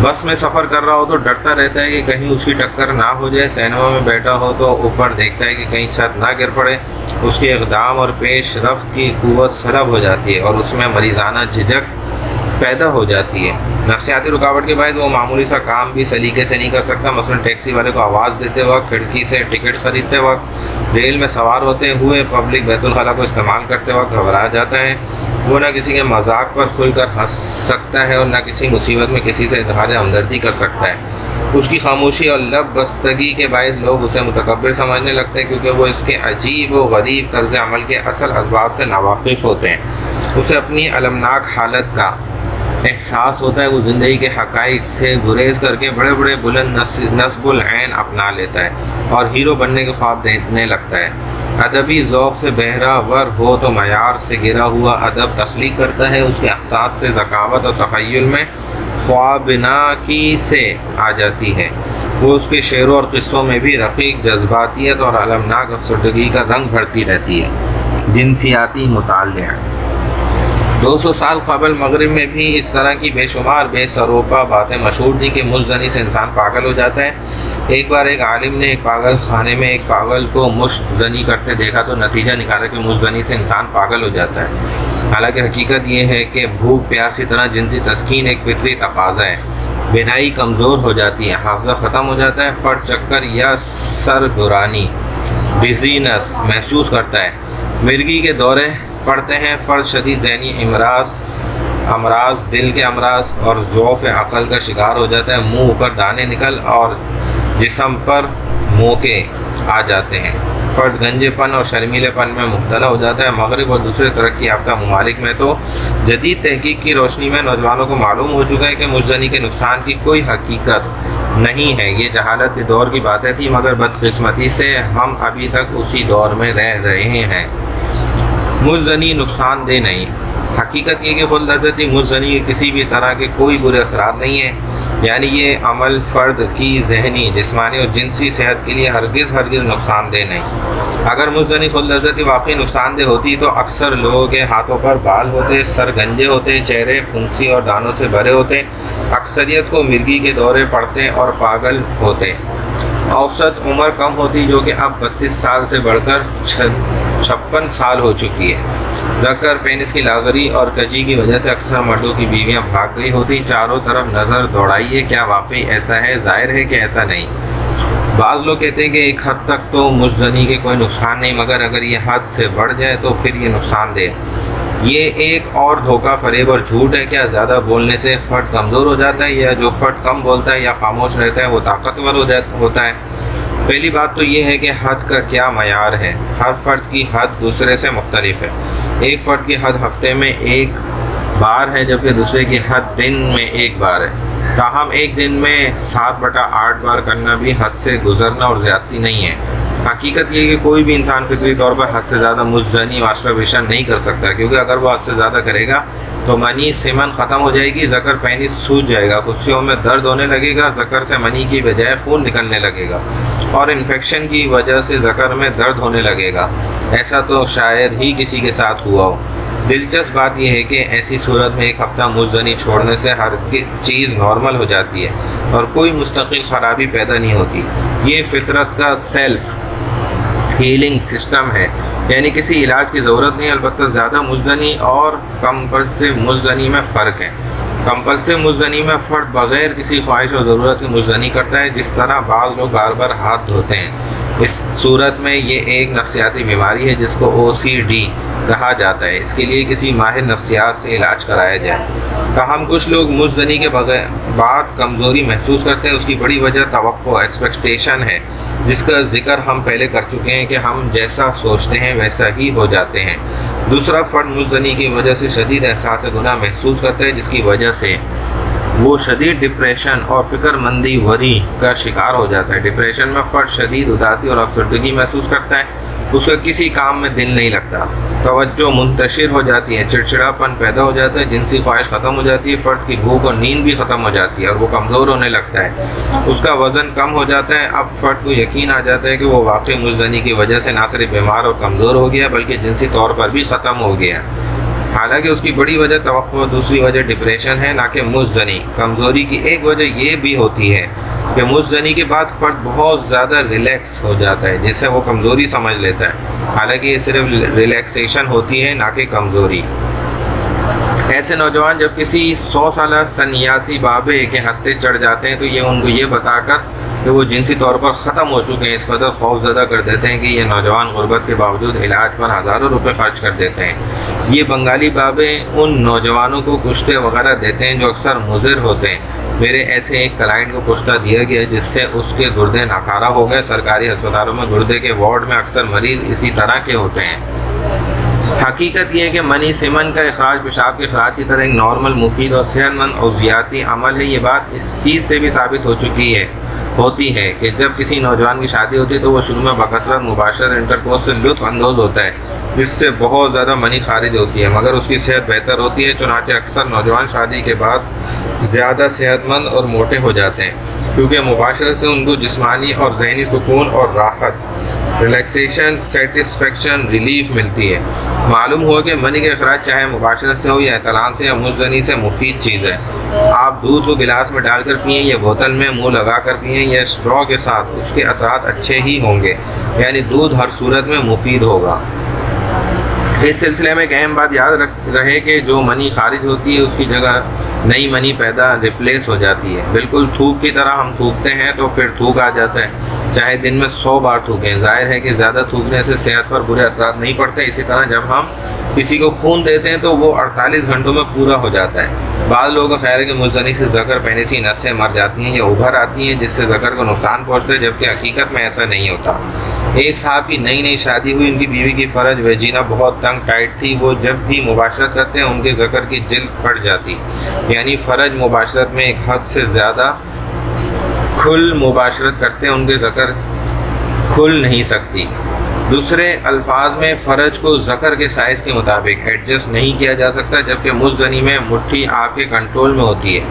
بس میں سفر کر رہا ہو تو ڈرتا رہتا ہے کہ کہیں اس کی ٹکر نہ ہو جائے، سینما میں بیٹھا ہو تو اوپر دیکھتا ہے کہ کہیں چھت نہ گر پڑے، اس کے اقدام اور پیش رفت کی قوت سلب ہو جاتی ہے اور اس میں مریضانہ جھجک پیدا ہو جاتی ہے، نفسیاتی رکاوٹ کے باعث وہ معمولی سا کام بھی سلیقے سے نہیں کر سکتا، مثلا ٹیکسی والے کو آواز دیتے وقت، کھڑکی سے ٹکٹ خریدتے وقت، ریل میں سوار ہوتے ہوئے، پبلک بیت الخلاء کو استعمال کرتے وقت گھبرا جاتا ہے، وہ نہ کسی کے مذاق پر کھل کر ہنس سکتا ہے اور نہ کسی مصیبت میں کسی سے اظہار ہمدردی کر سکتا ہے، اس کی خاموشی اور لب بستگی کے باعث لوگ اسے متکبر سمجھنے لگتے ہیں کیونکہ وہ اس کے عجیب و غریب طرز عمل کے اصل اسباب سے ناواقف ہوتے ہیں، اسے اپنی المناک حالت کا احساس ہوتا ہے، وہ زندگی کے حقائق سے گریز کر کے بڑے بڑے بلند نصب العین اپنا لیتا ہے اور ہیرو بننے کے خواب دیکھنے لگتا ہے، ادبی ذوق سے بہرہ ور ہو تو معیار سے گرا ہوا ادب تخلیق کرتا ہے، اس کے احساس سے ذکاوت اور تخیل میں خوابناکی سے آ جاتی ہے، وہ اس کے شعروں اور قصوں میں بھی رقیق جذباتیت اور المناک افسردگی کا رنگ بھرتی رہتی ہے۔ جنسیاتی مطالعہ 200 سال قبل مغرب میں بھی اس طرح کی بے شمار بے سروپا باتیں مشہور تھیں کہ مزدنی سے انسان پاگل ہو جاتا ہے۔ ایک بار ایک عالم نے ایک پاگل خانے میں ایک پاگل کو مشت زنی کرتے دیکھا تو نتیجہ نکالا کہ مزدنی سے انسان پاگل ہو جاتا ہے، حالانکہ حقیقت یہ ہے کہ بھوک پیاس کی طرح جنسی تسکین ایک فطری تقاضا ہے، بینائی کمزور ہو جاتی ہے، حافظہ ختم ہو جاتا ہے، فرد چکر یا سرگرانی ڈیزینس محسوس کرتا ہے، مرگی کے دورے پڑتے ہیں، فرد شدید ذہنی امراض، دل کے امراض اور ضعف عقل کا شکار ہو جاتا ہے، منہ پر دانے نکل اور جسم پر موقع آ جاتے ہیں، فرد گنجے پن اور شرمیلے پن میں مبتلا ہو جاتا ہے۔ مغرب اور دوسرے ترقی یافتہ ممالک میں تو جدید تحقیق کی روشنی میں نوجوانوں کو معلوم ہو چکا ہے کہ مزدنی کے نقصان کی کوئی حقیقت نہیں ہے، یہ جہالت کے دور کی باتیں تھیں، مگر بدقسمتی سے ہم ابھی تک اسی دور میں رہ رہے ہیں۔ مزدنی نقصان دہ نہیں، حقیقت یہ کہ خود لذتی مزدنی کے کسی بھی طرح کے کوئی برے اثرات نہیں ہیں، یعنی یہ عمل فرد کی ذہنی، جسمانی اور جنسی صحت کے لیے ہرگز نقصان دہ نہیں۔ اگر مزدنی خود لذتی واقعی نقصان دہ ہوتی تو اکثر لوگوں کے ہاتھوں پر بال ہوتے، سر گنجے ہوتے، چہرے پھنسی اور دانوں سے بھرے ہوتے، اکثریت کو مرگی کے دورے پڑتے اور پاگل ہوتے، اوسط عمر کم ہوتی جو کہ اب 32 سال سے بڑھ کر 56 سال ہو چکی ہے۔ ذکر پینس کی لاغری اور کجی کی وجہ سے اکثر مردوں کی بیویاں بھاگ گئی ہوتی، چاروں طرف نظر دوڑائیے، کیا واقعی ایسا ہے؟ ظاہر ہے کہ ایسا نہیں۔ بعض لوگ کہتے ہیں کہ ایک حد تک تو مزدنی کے کوئی نقصان نہیں، مگر اگر یہ حد سے بڑھ جائے تو پھر یہ نقصان دہ۔ یہ ایک اور دھوکہ فریب اور جھوٹ ہے۔ کیا زیادہ بولنے سے فرد کمزور ہو جاتا ہے، یا جو فرد کم بولتا ہے یا خاموش رہتا ہے وہ طاقتور ہوتا ہے؟ پہلی بات تو یہ ہے کہ حد کا کیا معیار ہے۔ ہر فرد کی حد دوسرے سے مختلف ہے۔ ایک فرد کی حد ہفتے میں ایک بار ہے، جبکہ دوسرے کی حد دن میں ایک بار ہے۔ تاہم ایک دن میں 7/8 بار کرنا بھی حد سے گزرنا اور زیادتی نہیں ہے۔ حقیقت یہ ہے کہ کوئی بھی انسان فطری طور پر حد سے زیادہ مزدنی ماسٹربیشن نہیں کر سکتا، کیونکہ اگر وہ حد سے زیادہ کرے گا تو منی سیمن ختم ہو جائے گی، ذکر پینس سوج جائے گا، خصیوں میں درد ہونے لگے گا، ذکر سے منی کی بجائے خون نکلنے لگے گا، اور انفیکشن کی وجہ سے ذکر میں درد ہونے لگے گا۔ ایسا تو شاید ہی کسی کے ساتھ ہوا ہو۔ دلچسپ بات یہ ہے کہ ایسی صورت میں ایک ہفتہ مزدنی چھوڑنے سے ہر چیز نارمل ہو جاتی ہے اور کوئی مستقل خرابی پیدا نہیں ہوتی۔ یہ فطرت کا سیلف ہیلنگ سسٹم ہے، یعنی کسی علاج کی ضرورت نہیں۔ البتہ زیادہ مزدنی اور کمپلسو مزدنی میں فرق ہے۔ کمپلسو مزدنی میں فرد بغیر کسی خواہش اور ضرورت کی مزدنی کرتا ہے، جس طرح بعض لوگ بار بار ہاتھ دھوتے ہیں۔ اس صورت میں یہ ایک نفسیاتی بیماری ہے جس کو OCD کہا جاتا ہے۔ اس کے لیے کسی ماہر نفسیات سے علاج کرایا جائے۔ تاہم کچھ لوگ مزدنی کے بعد کمزوری محسوس کرتے ہیں۔ اس کی بڑی وجہ توقع ایکسپیکٹیشن ہے، جس کا ذکر ہم پہلے کر چکے ہیں کہ ہم جیسا سوچتے ہیں ویسا ہی ہو جاتے ہیں۔ دوسرا فرد مزدنی کی وجہ سے شدید احساس گناہ محسوس کرتا ہے، جس کی وجہ سے وہ شدید ڈپریشن اور فکر مندی وری کا شکار ہو جاتا ہے۔ ڈپریشن میں فرد شدید اداسی اور افسردگی محسوس کرتا ہے، اس کا کسی کام میں دل نہیں لگتا، توجہ منتشر ہو جاتی ہے، چڑچڑاپن پیدا ہو جاتا ہے، جنسی خواہش ختم ہو جاتی ہے، فرد کی بھوک اور نیند بھی ختم ہو جاتی ہے اور وہ کمزور ہونے لگتا ہے، اس کا وزن کم ہو جاتا ہے۔ اب فرد کو یقین آ جاتا ہے کہ وہ واقعی مزدنی کی وجہ سے نہ صرف بیمار اور کمزور ہو گیا بلکہ جنسی طور پر بھی ختم ہو گیا۔ حالانکہ اس کی بڑی وجہ توقع، دوسری وجہ ڈپریشن ہے، نہ کہ مزدنی۔ کمزوری کی ایک وجہ یہ بھی ہوتی ہے کہ مزدنی کے بعد فرد بہت زیادہ ریلیکس ہو جاتا ہے، جسے وہ کمزوری سمجھ لیتا ہے، حالانکہ یہ صرف ریلیکسیشن ہوتی ہے، نہ کہ کمزوری۔ ایسے نوجوان جب کسی 100 سالہ سنیاسی بابے کے ہتھے چڑھ جاتے ہیں تو یہ ان کو یہ بتا کر کہ وہ جنسی طور پر ختم ہو چکے ہیں اس قدر خوف زدہ کر دیتے ہیں کہ یہ نوجوان غربت کے باوجود علاج پر ہزاروں روپے خرچ کر دیتے ہیں۔ یہ بنگالی بابے ان نوجوانوں کو کشتے وغیرہ دیتے ہیں جو اکثر مضر ہوتے ہیں۔ میرے ایسے ایک کلائنٹ کو کشتہ دیا گیا جس سے اس کے گردے ناکارہ ہو گئے۔ سرکاری ہسپتالوں میں گردے کے وارڈ میں اکثر مریض اسی طرح کے ہوتے ہیں۔ حقیقت یہ ہے کہ منی سیمن کا اخراج پیشاب کے اخراج کی طرح ایک نارمل، مفید اور صحت مند عضویاتی عمل ہے۔ یہ بات اس چیز سے بھی ثابت ہوتی ہے کہ جب کسی نوجوان کی شادی ہوتی ہے تو وہ شروع میں بکثرت مباشرت انٹرکورس سے لطف اندوز ہوتا ہے، جس سے بہت زیادہ منی خارج ہوتی ہے، مگر اس کی صحت بہتر ہوتی ہے۔ چنانچہ اکثر نوجوان شادی کے بعد زیادہ صحت مند اور موٹے ہو جاتے ہیں، کیونکہ مباشرت سے ان کو جسمانی اور ذہنی سکون اور راحت، ریلیکسیشن، سیٹسفیکشن، ریلیف ملتی ہے۔ معلوم ہوا کہ منی کا اخراج چاہے مباشرت سے ہو یا احتلام سے یا مزدنی سے مفید چیز ہے۔ آپ دودھ کو گلاس میں ڈال کر پئیں یا بوتل میں منہ لگا کر پئیں یا اسٹرا کے ساتھ، اس کے اثرات اچھے ہی ہوں گے، یعنی دودھ ہر صورت میں مفید ہوگا۔ اس سلسلے میں ایک اہم بات یاد رہے کہ جو منی خارج ہوتی ہے اس کی جگہ نئی منی ریپلیس ہو جاتی ہے۔ بالکل تھوک کی طرح ہم تھوکتے ہیں تو پھر تھوک آ جاتا ہے، چاہے دن میں 100 بار تھوکیں۔ ظاہر ہے کہ زیادہ تھوکنے سے صحت پر برے اثرات نہیں پڑتے۔ اسی طرح جب ہم کسی کو خون دیتے ہیں تو وہ 48 گھنٹوں میں پورا ہو جاتا ہے۔ بعض لوگوں کا خیال ہے کہ مزدنی سے ذکر پینسی نسیں مر جاتی ہیں یا ابھر آتی ہیں، جس سے ذکر کو نقصان پہنچتا ہے، جبکہ حقیقت میں ایسا نہیں ہوتا۔ ایک صاحب کی نئی شادی ہوئی، ان کی بیوی کی فرج ویجینا بہت تنگ ٹائٹ تھی۔ وہ جب بھی مباشرت کرتے ہیں ان کے ذکر کی جلد پھٹ جاتی، یعنی فرج مباشرت میں ایک حد سے زیادہ کھل مباشرت کرتے ہیں ان کے ذکر کھل نہیں سکتی۔ دوسرے الفاظ میں فرج کو ذکر کے سائز کے مطابق ایڈجسٹ نہیں کیا جا سکتا، جبکہ مزدنی میں مٹھی آپ کے کنٹرول میں ہوتی ہے،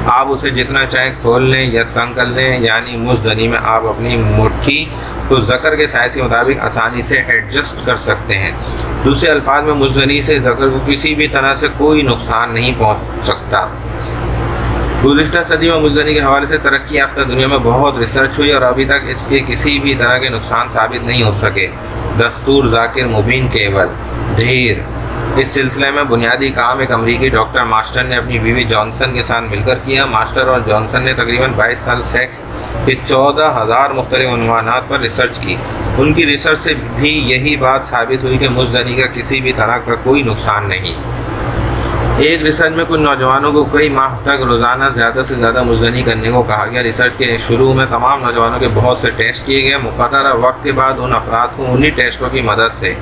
آپ اسے جتنا چاہیں کھول لیں یا تنگ کر لیں، یعنی مزدنی میں آپ اپنی مٹھی کو ذکر کے سائز کے مطابق آسانی سے ایڈجسٹ کر سکتے ہیں۔ دوسرے الفاظ میں مزدنی سے ذکر کو کسی بھی طرح سے کوئی نقصان نہیں پہنچ سکتا۔ گزشتہ صدی میں مزدنی کے حوالے سے ترقی یافتہ دنیا میں بہت ریسرچ ہوئی اور ابھی تک اس کے کسی بھی طرح کے نقصان ثابت نہیں ہو سکے۔ دستور ذاکر مبین کیول دھیر۔ اس سلسلے میں بنیادی کام ایک امریکی ڈاکٹر ماسٹر نے اپنی بیوی جانسن کے ساتھ مل کر کیا۔ ماسٹر اور جانسن نے تقریباً 22 سال سیکس کے 14,000 مختلف عنوانات پر ریسرچ کی۔ ان کی ریسرچ سے بھی یہی بات ثابت ہوئی کہ مزدنی کا کسی بھی طرح کا کوئی نقصان نہیں۔ ایک ریسرچ میں کچھ نوجوانوں کو کئی ماہ تک روزانہ زیادہ سے زیادہ مزدنی کرنے کو کہا گیا۔ ریسرچ کے شروع میں تمام نوجوانوں کے بہت سے ٹیسٹ کیے گئے۔ مقررہ وقت کے بعد ان افراد کو انہی ٹیسٹوں کی مدد سے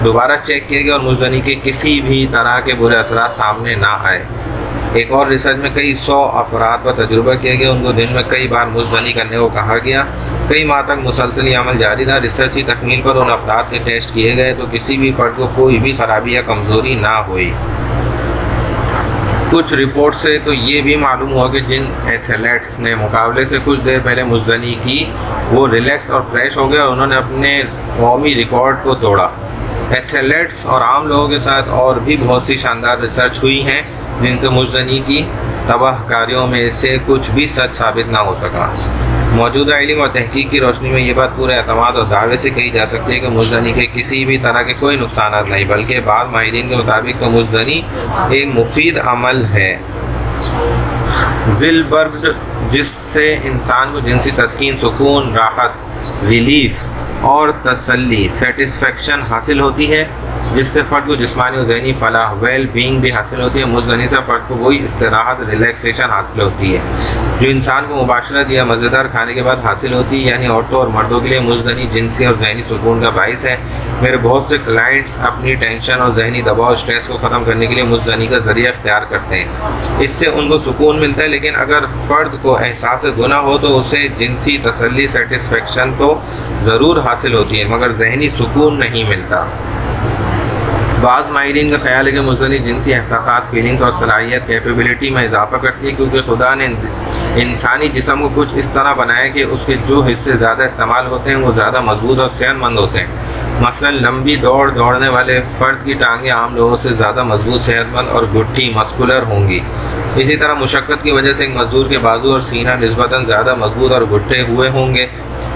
دوبارہ چیک کیا گیا اور مزدنی کے کسی بھی طرح کے برے اثرات سامنے نہ آئے۔ ایک اور ریسرچ میں کئی 100 افراد پر تجربہ کیا گیا، ان کو دن میں کئی بار مزدنی کرنے کو کہا گیا۔ کئی ماہ تک مسلسل یہ عمل جاری رہا۔ ریسرچ کی تکمیل پر ان افراد کے ٹیسٹ کیے گئے تو کسی بھی فرد کو کوئی بھی خرابی یا کمزوری نہ ہوئی۔ کچھ رپورٹ سے تو یہ بھی معلوم ہوا کہ جن ایتھلیٹس نے مقابلے سے کچھ دیر پہلے مزدنی کی وہ ریلیکس اور فریش ہو گئے اور انہوں نے اپنے قومی ریکارڈ کو توڑا۔ ایتھلیٹس اور عام لوگوں کے ساتھ اور بھی بہت سی شاندار ریسرچ ہوئی ہیں جن سے مزدنی کی تباہ کاریوں میں سے کچھ بھی سچ ثابت نہ ہو سکا۔ موجودہ علم اور تحقیق کی روشنی میں یہ بات پورے اعتماد اور دعوے سے کہی جا سکتی ہے کہ مزدنی کے کسی بھی طرح کے کوئی نقصانات نہیں، بلکہ بعض ماہرین کے مطابق تو مزدنی ایک مفید عمل ہے۔ زلبرگ، جس سے انسان کو جنسی تسکین، سکون، راحت، ریلیف اور تسلی، سیٹسفیکشن حاصل ہوتی ہے، جس سے فرد کو جسمانی اور ذہنی فلاح، ویل بینگ بھی حاصل ہوتی ہے۔ مزدنی سے فرد کو وہی استراحت، ریلیکسیشن حاصل ہوتی ہے جو انسان کو مباشرت یا مزیدار کھانے کے بعد حاصل ہوتی ہے، یعنی عورتوں اور مردوں کے لیے مزدنی جنسی اور ذہنی سکون کا باعث ہے۔ میرے بہت سے کلائنٹس اپنی ٹینشن اور ذہنی دباؤ، اسٹریس کو ختم کرنے کے لیے مزدنی کا ذریعہ اختیار کرتے ہیں۔ اس سے ان کو سکون ملتا ہے، لیکن اگر فرد کو احساس گناہ ہو تو اسے جنسی تسلی، سیٹسفیکشن تو ضرور حاصل ہوتی ہے مگر ذہنی سکون نہیں ملتا۔ بعض ماہرین کا خیال ہے کہ مزدنی جنسی احساسات، فیلنگز اور صلاحیت، کیپیبلٹی میں اضافہ کرتی ہے، کیونکہ خدا نے انسانی جسم کو کچھ اس طرح بنایا کہ اس کے جو حصے زیادہ استعمال ہوتے ہیں وہ زیادہ مضبوط اور صحت مند ہوتے ہیں۔ مثلا لمبی دوڑنے والے فرد کی ٹانگیں عام لوگوں سے زیادہ مضبوط، صحت مند اور گٹھی مسکولر ہوں گی۔ اسی طرح مشقت کی وجہ سے ایک مزدور کے بازو اور سینہ نسبتاً زیادہ مضبوط اور گٹھے ہوئے ہوں گے۔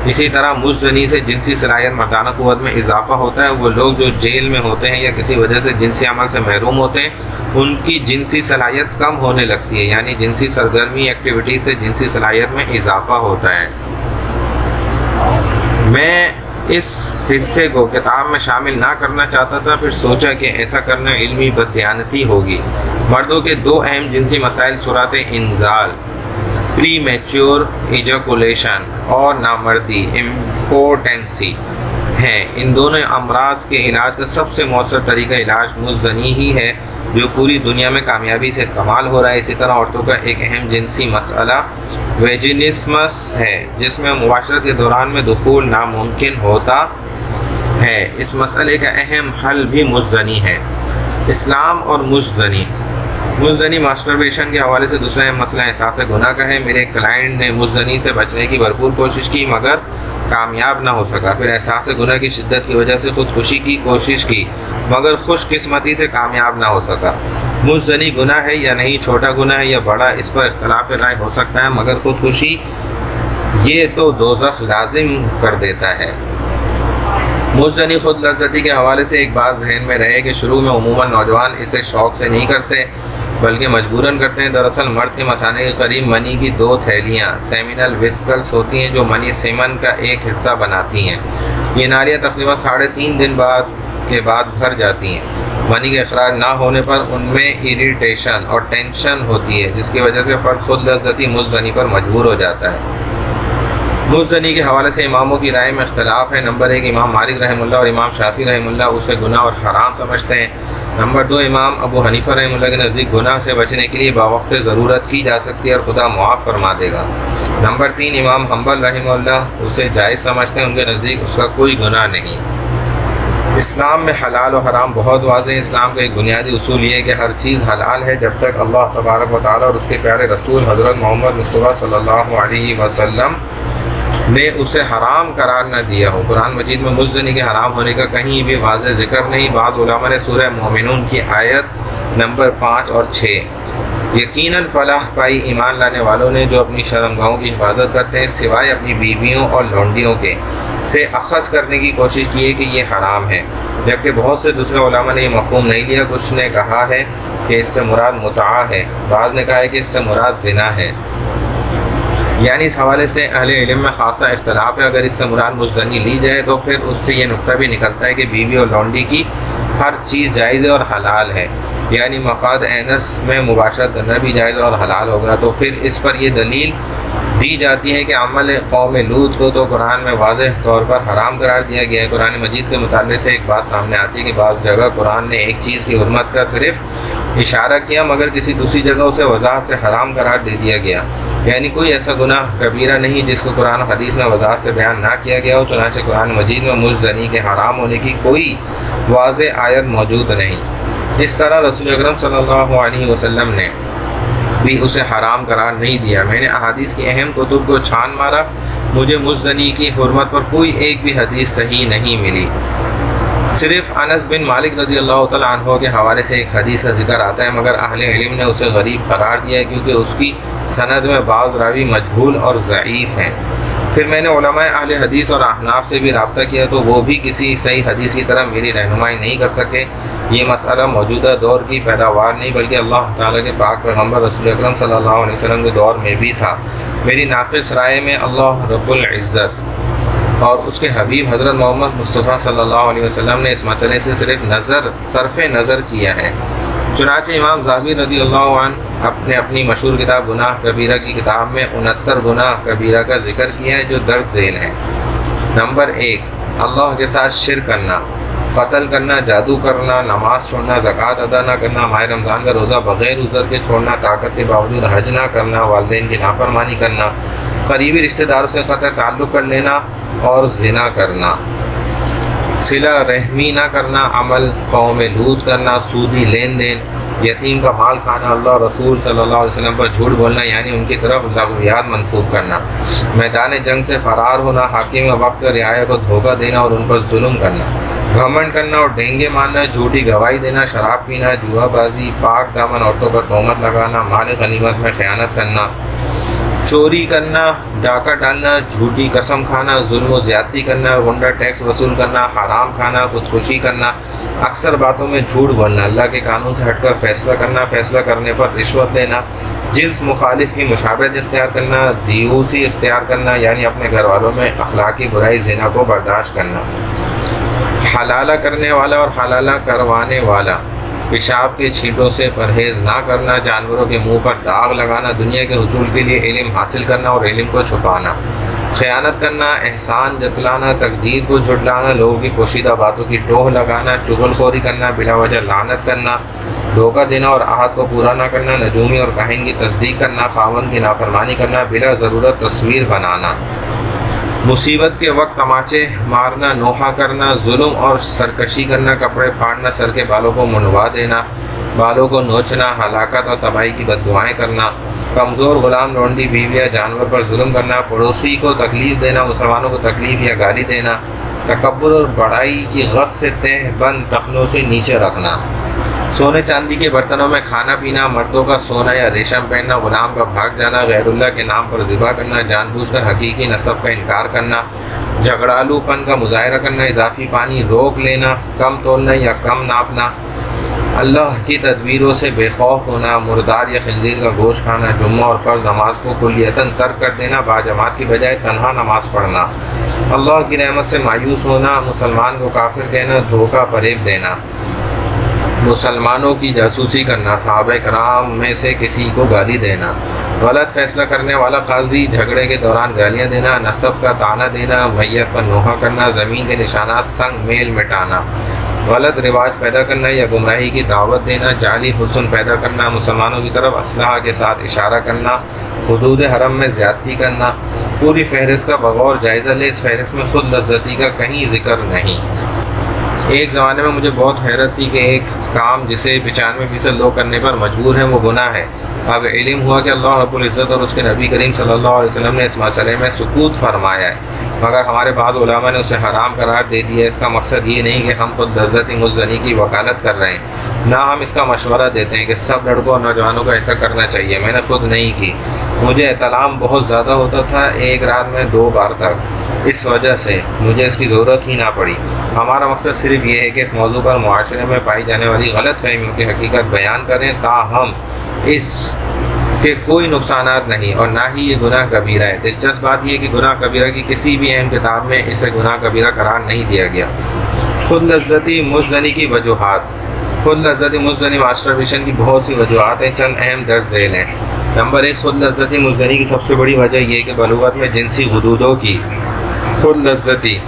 اسی طرح مزدنی سے جنسی صلاحیت، مردانہ قوت میں اضافہ ہوتا ہے۔ وہ لوگ جو جیل میں ہوتے ہیں یا کسی وجہ سے جنسی عمل سے محروم ہوتے ہیں ان کی جنسی صلاحیت کم ہونے لگتی ہے، یعنی جنسی سرگرمی، ایکٹیویٹی سے جنسی صلاحیت میں اضافہ ہوتا ہے۔ میں اس حصے کو کتاب میں شامل نہ کرنا چاہتا تھا، پھر سوچا کہ ایسا کرنا علمی بددیانتی ہوگی۔ مردوں کے دو اہم جنسی مسائل سرعت انزال، پری میچور ایجاکولیشن، اور نامردی، امپوٹنسی ہیں۔ ان دونوں امراض کے علاج کا سب سے مؤثر طریقہ علاج مزدنی ہی ہے جو پوری دنیا میں کامیابی سے استعمال ہو رہا ہے۔ اسی طرح عورتوں کا ایک اہم جنسی مسئلہ ویجینسمس ہے جس میں مباشرت کے دوران میں دخول ناممکن ہوتا ہے۔ اس مسئلے کا اہم حل بھی مزدنی ہے۔ اسلام اور مزدنی ماسٹربیشن کے حوالے سے دوسرا اہم مسئلہ احساس گناہ کا ہے۔ میرے کلائنٹ نے مزدنی سے بچنے کی بھرپور کوشش کی مگر کامیاب نہ ہو سکا۔ پھر احساس گناہ کی شدت کی وجہ سے خودکشی کی کوشش کی مگر خوش قسمتی سے کامیاب نہ ہو سکا۔ مزدنی گناہ ہے یا نہیں، چھوٹا گناہ ہے یا بڑا، اس پر اختلاف رائے ہو سکتا ہے مگر خودکشی یہ تو دوزخ لازم کر دیتا ہے۔ مزدنی خود لذتی کے حوالے سے ایک بات ذہن میں رہے کہ شروع میں عموماً نوجوان اسے شوق سے نہیں کرتے بلکہ مجبوراً کرتے ہیں۔ دراصل مرد کے مثانے کے قریب منی کی دو تھیلیاں سیمینل ویسیکلز ہوتی ہیں جو منی سیمن کا ایک حصہ بناتی ہیں۔ یہ نالیاں تقریباً 3.5 دن کے بعد بھر جاتی ہیں۔ منی کے اخراج نہ ہونے پر ان میں اریٹیشن اور ٹینشن ہوتی ہے جس کی وجہ سے فرد خود لذتی مزدنی پر مجبور ہو جاتا ہے۔ مزدنی کے حوالے سے اماموں کی رائے میں اختلاف ہے۔ نمبر 1 امام مالک رحمہ اللہ اور امام شافعی رحمہ اللہ اسے گناہ اور حرام سمجھتے ہیں۔ نمبر 2 امام ابو حنیفہ رحمہ اللہ کے نزدیک گناہ سے بچنے کے لیے باوقت ضرورت کی جا سکتی ہے اور خدا معاف فرما دے گا۔ نمبر 3 امام حنبل رحمہ اللہ اسے جائز سمجھتے ہیں، ان کے نزدیک اس کا کوئی گناہ نہیں۔ اسلام میں حلال و حرام بہت واضح ہے۔ اسلام کا ایک بنیادی اصول یہ ہے کہ ہر چیز حلال ہے جب تک اللہ تبارک و تعالیٰ اور اس کے پیارے رسول حضرت محمد مصطفیٰ صلی اللہ علیہ وسلم نے اسے حرام قرار نہ دیا ہو۔ قرآن مجید میں مزدنی کے حرام ہونے کا کہیں بھی واضح ذکر نہیں۔ بعض علماء نے سورہ مومنون کی آیت نمبر 5 اور 6 یقیناً فلاح پائی ایمان لانے والوں نے جو اپنی شرمگاہوں کی حفاظت کرتے ہیں سوائے اپنی بیویوں اور لونڈیوں کے سے اخذ کرنے کی کوشش کی ہے کہ یہ حرام ہے، جبکہ بہت سے دوسرے علماء نے یہ مفہوم نہیں لیا۔ کچھ نے کہا ہے کہ اس سے مراد متعہ ہے، بعض نے کہا ہے کہ اس سے مراد زنا ہے۔ یعنی اس حوالے سے اہل علم میں خاصا اختلاف ہے۔ اگر اس سے مراد مزدنی لی جائے تو پھر اس سے یہ نقطہ بھی نکلتا ہے کہ بیوی اور لونڈی کی ہر چیز جائز ہے اور حلال ہے۔ یعنی مقعد انس میں مباشرت کرنا بھی جائز اور حلال ہوگا، تو پھر اس پر یہ دلیل دی جاتی ہے کہ عمل قوم لوط کو تو قرآن میں واضح طور پر حرام قرار دیا گیا ہے۔ قرآن مجید کے مطالعے سے ایک بات سامنے آتی ہے کہ بعض جگہ قرآن نے ایک چیز کی حرمت کا صرف اشارہ کیا، مگر کسی دوسری جگہ اسے وضاحت سے حرام قرار دے دیا گیا، یعنی کوئی ایسا گناہ کبیرہ نہیں جس کو قرآن و حدیث میں وضاحت سے بیان نہ کیا گیا ہو۔ چنانچہ قرآن مجید میں مجھ زنی کے حرام ہونے کی کوئی واضح آیت موجود نہیں۔ اس طرح رسول اکرم صلی اللہ علیہ وسلم نے بھی اسے حرام قرار نہیں دیا۔ میں نے احادیث کی اہم کتب کو چھان مارا، مجھے مجھ زنی کی حرمت پر کوئی ایک بھی حدیث صحیح نہیں ملی۔ صرف انس بن مالک رضی اللہ تعالیٰ عنہ کے حوالے سے ایک حدیث کا ذکر آتا ہے، مگر اہل علم نے اسے غریب قرار دیا ہے کیونکہ اس کی سند میں بعض راوی مجہول اور ضعیف ہیں۔ پھر میں نے علماء اہل حدیث اور احناف سے بھی رابطہ کیا تو وہ بھی کسی صحیح حدیث کی طرح میری رہنمائی نہیں کر سکے۔ یہ مسئلہ موجودہ دور کی پیداوار نہیں بلکہ اللہ تعالیٰ کے پاک پیغمبر رسول اکرم صلی اللہ علیہ وسلم کے دور میں بھی تھا۔ میری ناقص رائے میں اللہ رب العزت اور اس کے حبیب حضرت محمد مصطفیٰ صلی اللہ علیہ وسلم نے اس مسئلے سے صرف نظر کیا ہے۔ چنانچہ امام ذہبی رضی اللہ عنہ اپنی مشہور کتاب گناہ کبیرہ کی کتاب میں 69 گناہ کبیرہ کا ذکر کیا ہے جو درج ذیل ہیں۔ نمبر 1، اللہ کے ساتھ شرک کرنا، قتل کرنا، جادو کرنا، نماز چھوڑنا، زکوٰۃ ادا نہ کرنا، ماہ رمضان کا روزہ بغیر عذر کے چھوڑنا، طاقت کے باوجود حج نہ کرنا، والدین کی نافرمانی کرنا، قریبی رشتہ داروں سے قطع تعلق کر لینا اور زنا کرنا، صلہ رحمی نہ کرنا، عمل قوم لوط کرنا، سودی لین دین، یتیم کا مال کھانا، اللہ رسول صلی اللہ علیہ وسلم پر جھوٹ بولنا یعنی ان کی طرف لغویات منسوب کرنا، میدان جنگ سے فرار ہونا، حاکم وقت کا رعایا کو دھوکہ دینا اور ان پر ظلم کرنا، گھمنڈ کرنا اور ڈینگے مارنا، جھوٹی گواہی دینا، شراب پینا، جوا بازی، پاک دامن عورتوں پر تہمت لگانا، مال غنیمت میں خیانت کرنا، چوری کرنا، ڈاکہ ڈالنا، جھوٹی قسم کھانا، ظلم و زیادتی کرنا، غنڈہ ٹیکس وصول کرنا، حرام کھانا، خودکشی کرنا، اکثر باتوں میں جھوٹ بولنا، اللہ کے قانون سے ہٹ کر فیصلہ کرنا، فیصلہ کرنے پر رشوت لینا، جنس مخالف کی مشابہت اختیار کرنا، دیوسی اختیار کرنا یعنی اپنے گھر والوں میں اخلاقی برائی زنا کو برداشت کرنا، حلالہ کرنے والا اور حلالہ کروانے والا، پیشاب کے چھینٹوں سے پرہیز نہ کرنا، جانوروں کے منہ پر داغ لگانا، دنیا کے حصول کے لیے علم حاصل کرنا اور علم کو چھپانا، خیانت کرنا، احسان جتلانا، تقدیر کو جھٹلانا، لوگوں کی پوشیدہ باتوں کی ٹوہ لگانا، چغل خوری کرنا، بلا وجہ لعنت کرنا، دھوکہ دینا اور عہد کو پورا نہ کرنا، نجومی اور کاہن کی تصدیق کرنا، خاوند کی نافرمانی کرنا، بلا ضرورت تصویر بنانا، مصیبت کے وقت تماچے مارنا، نوحہ کرنا، ظلم اور سرکشی کرنا، کپڑے پھاڑنا، سر کے بالوں کو منڈوا دینا، بالوں کو نوچنا، ہلاکت اور تباہی کی بددعائیں کرنا، کمزور غلام لونڈی بیوی یا جانور پر ظلم کرنا، پڑوسی کو تکلیف دینا، مسلمانوں کو تکلیف یا گالی دینا، تکبر اور بڑائی کی غرض سے تہ بند ٹخنوں سے نیچے رکھنا، سونے چاندی کے برتنوں میں کھانا پینا، مردوں کا سونا یا ریشم پہننا، غلام کا بھاگ جانا، غیر اللہ کے نام پر ذبح کرنا، جان بوجھ کر حقیقی نسب کا انکار کرنا، جھگڑالو پن کا مظاہرہ کرنا، اضافی پانی روک لینا، کم تولنا یا کم ناپنا، اللہ کی تدبیروں سے بے خوف ہونا، مردار یا خنزیر کا گوشت کھانا، جمعہ اور فرض نماز کو کلیتاً ترک کر دینا، باجماعت کی بجائے تنہا نماز پڑھنا، اللہ کی رحمت سے مایوس ہونا، مسلمان کو کافر کہنا، دھوکہ فریب دینا، مسلمانوں کی جاسوسی کرنا، صحابہ کرام میں سے کسی کو گالی دینا، غلط فیصلہ کرنے والا قاضی، جھگڑے کے دوران گالیاں دینا، نسب کا طعنہ دینا، میت پر نوحہ کرنا، زمین کے نشانات سنگ میل مٹانا، غلط رواج پیدا کرنا یا گمراہی کی دعوت دینا، جعلی حسن پیدا کرنا، مسلمانوں کی طرف اسلحہ کے ساتھ اشارہ کرنا، حدود حرم میں زیادتی کرنا۔ پوری فہرست کا بغور جائزہ لے، اس فہرست میں خود لذتی کا کہیں ذکر نہیں۔ ایک زمانے میں مجھے بہت حیرت تھی کہ ایک کام جسے 95% لوگ کرنے پر مجبور ہیں وہ گناہ ہے۔ اب علم ہوا کہ اللہ رب العزت اور اس کے نبی کریم صلی اللہ علیہ وسلم نے اس مسئلے میں سکوت فرمایا ہے، مگر ہمارے بعض علماء نے اسے حرام قرار دے دیا ہے۔ اس کا مقصد یہ نہیں کہ ہم خود لذتی مزدنی کی وکالت کر رہے ہیں، نہ ہم اس کا مشورہ دیتے ہیں کہ سب لڑکوں اور نوجوانوں کو ایسا کرنا چاہیے۔ میں نے خود نہیں کی، مجھے احتلام بہت زیادہ ہوتا تھا، ایک رات میں 2 بار تک، اس وجہ سے مجھے اس کی ضرورت ہی نہ پڑی۔ ہمارا مقصد صرف یہ ہے کہ اس موضوع پر معاشرے میں پائی جانے والی غلط فہمیوں کی حقیقت بیان کریں، تاہم اس کے کوئی نقصانات نہیں اور نہ ہی یہ گناہ کبیرہ ہے۔ دلچسپ بات یہ کہ گناہ کبیرہ کی کسی بھی اہم کتاب میں اسے گناہ کبیرہ قرار نہیں دیا گیا۔ خود لذتی مزدنی کی وجوہات۔ خود لذتی مزدنی ماسٹربیشن کی بہت سی وجوہات ہیں، چند اہم درج ذیل ہیں۔ نمبر 1، خود لذتی مزدنی کی سب سے بڑی وجہ یہ کہ بلوغت میں جنسی غدودوں کی خود لذتی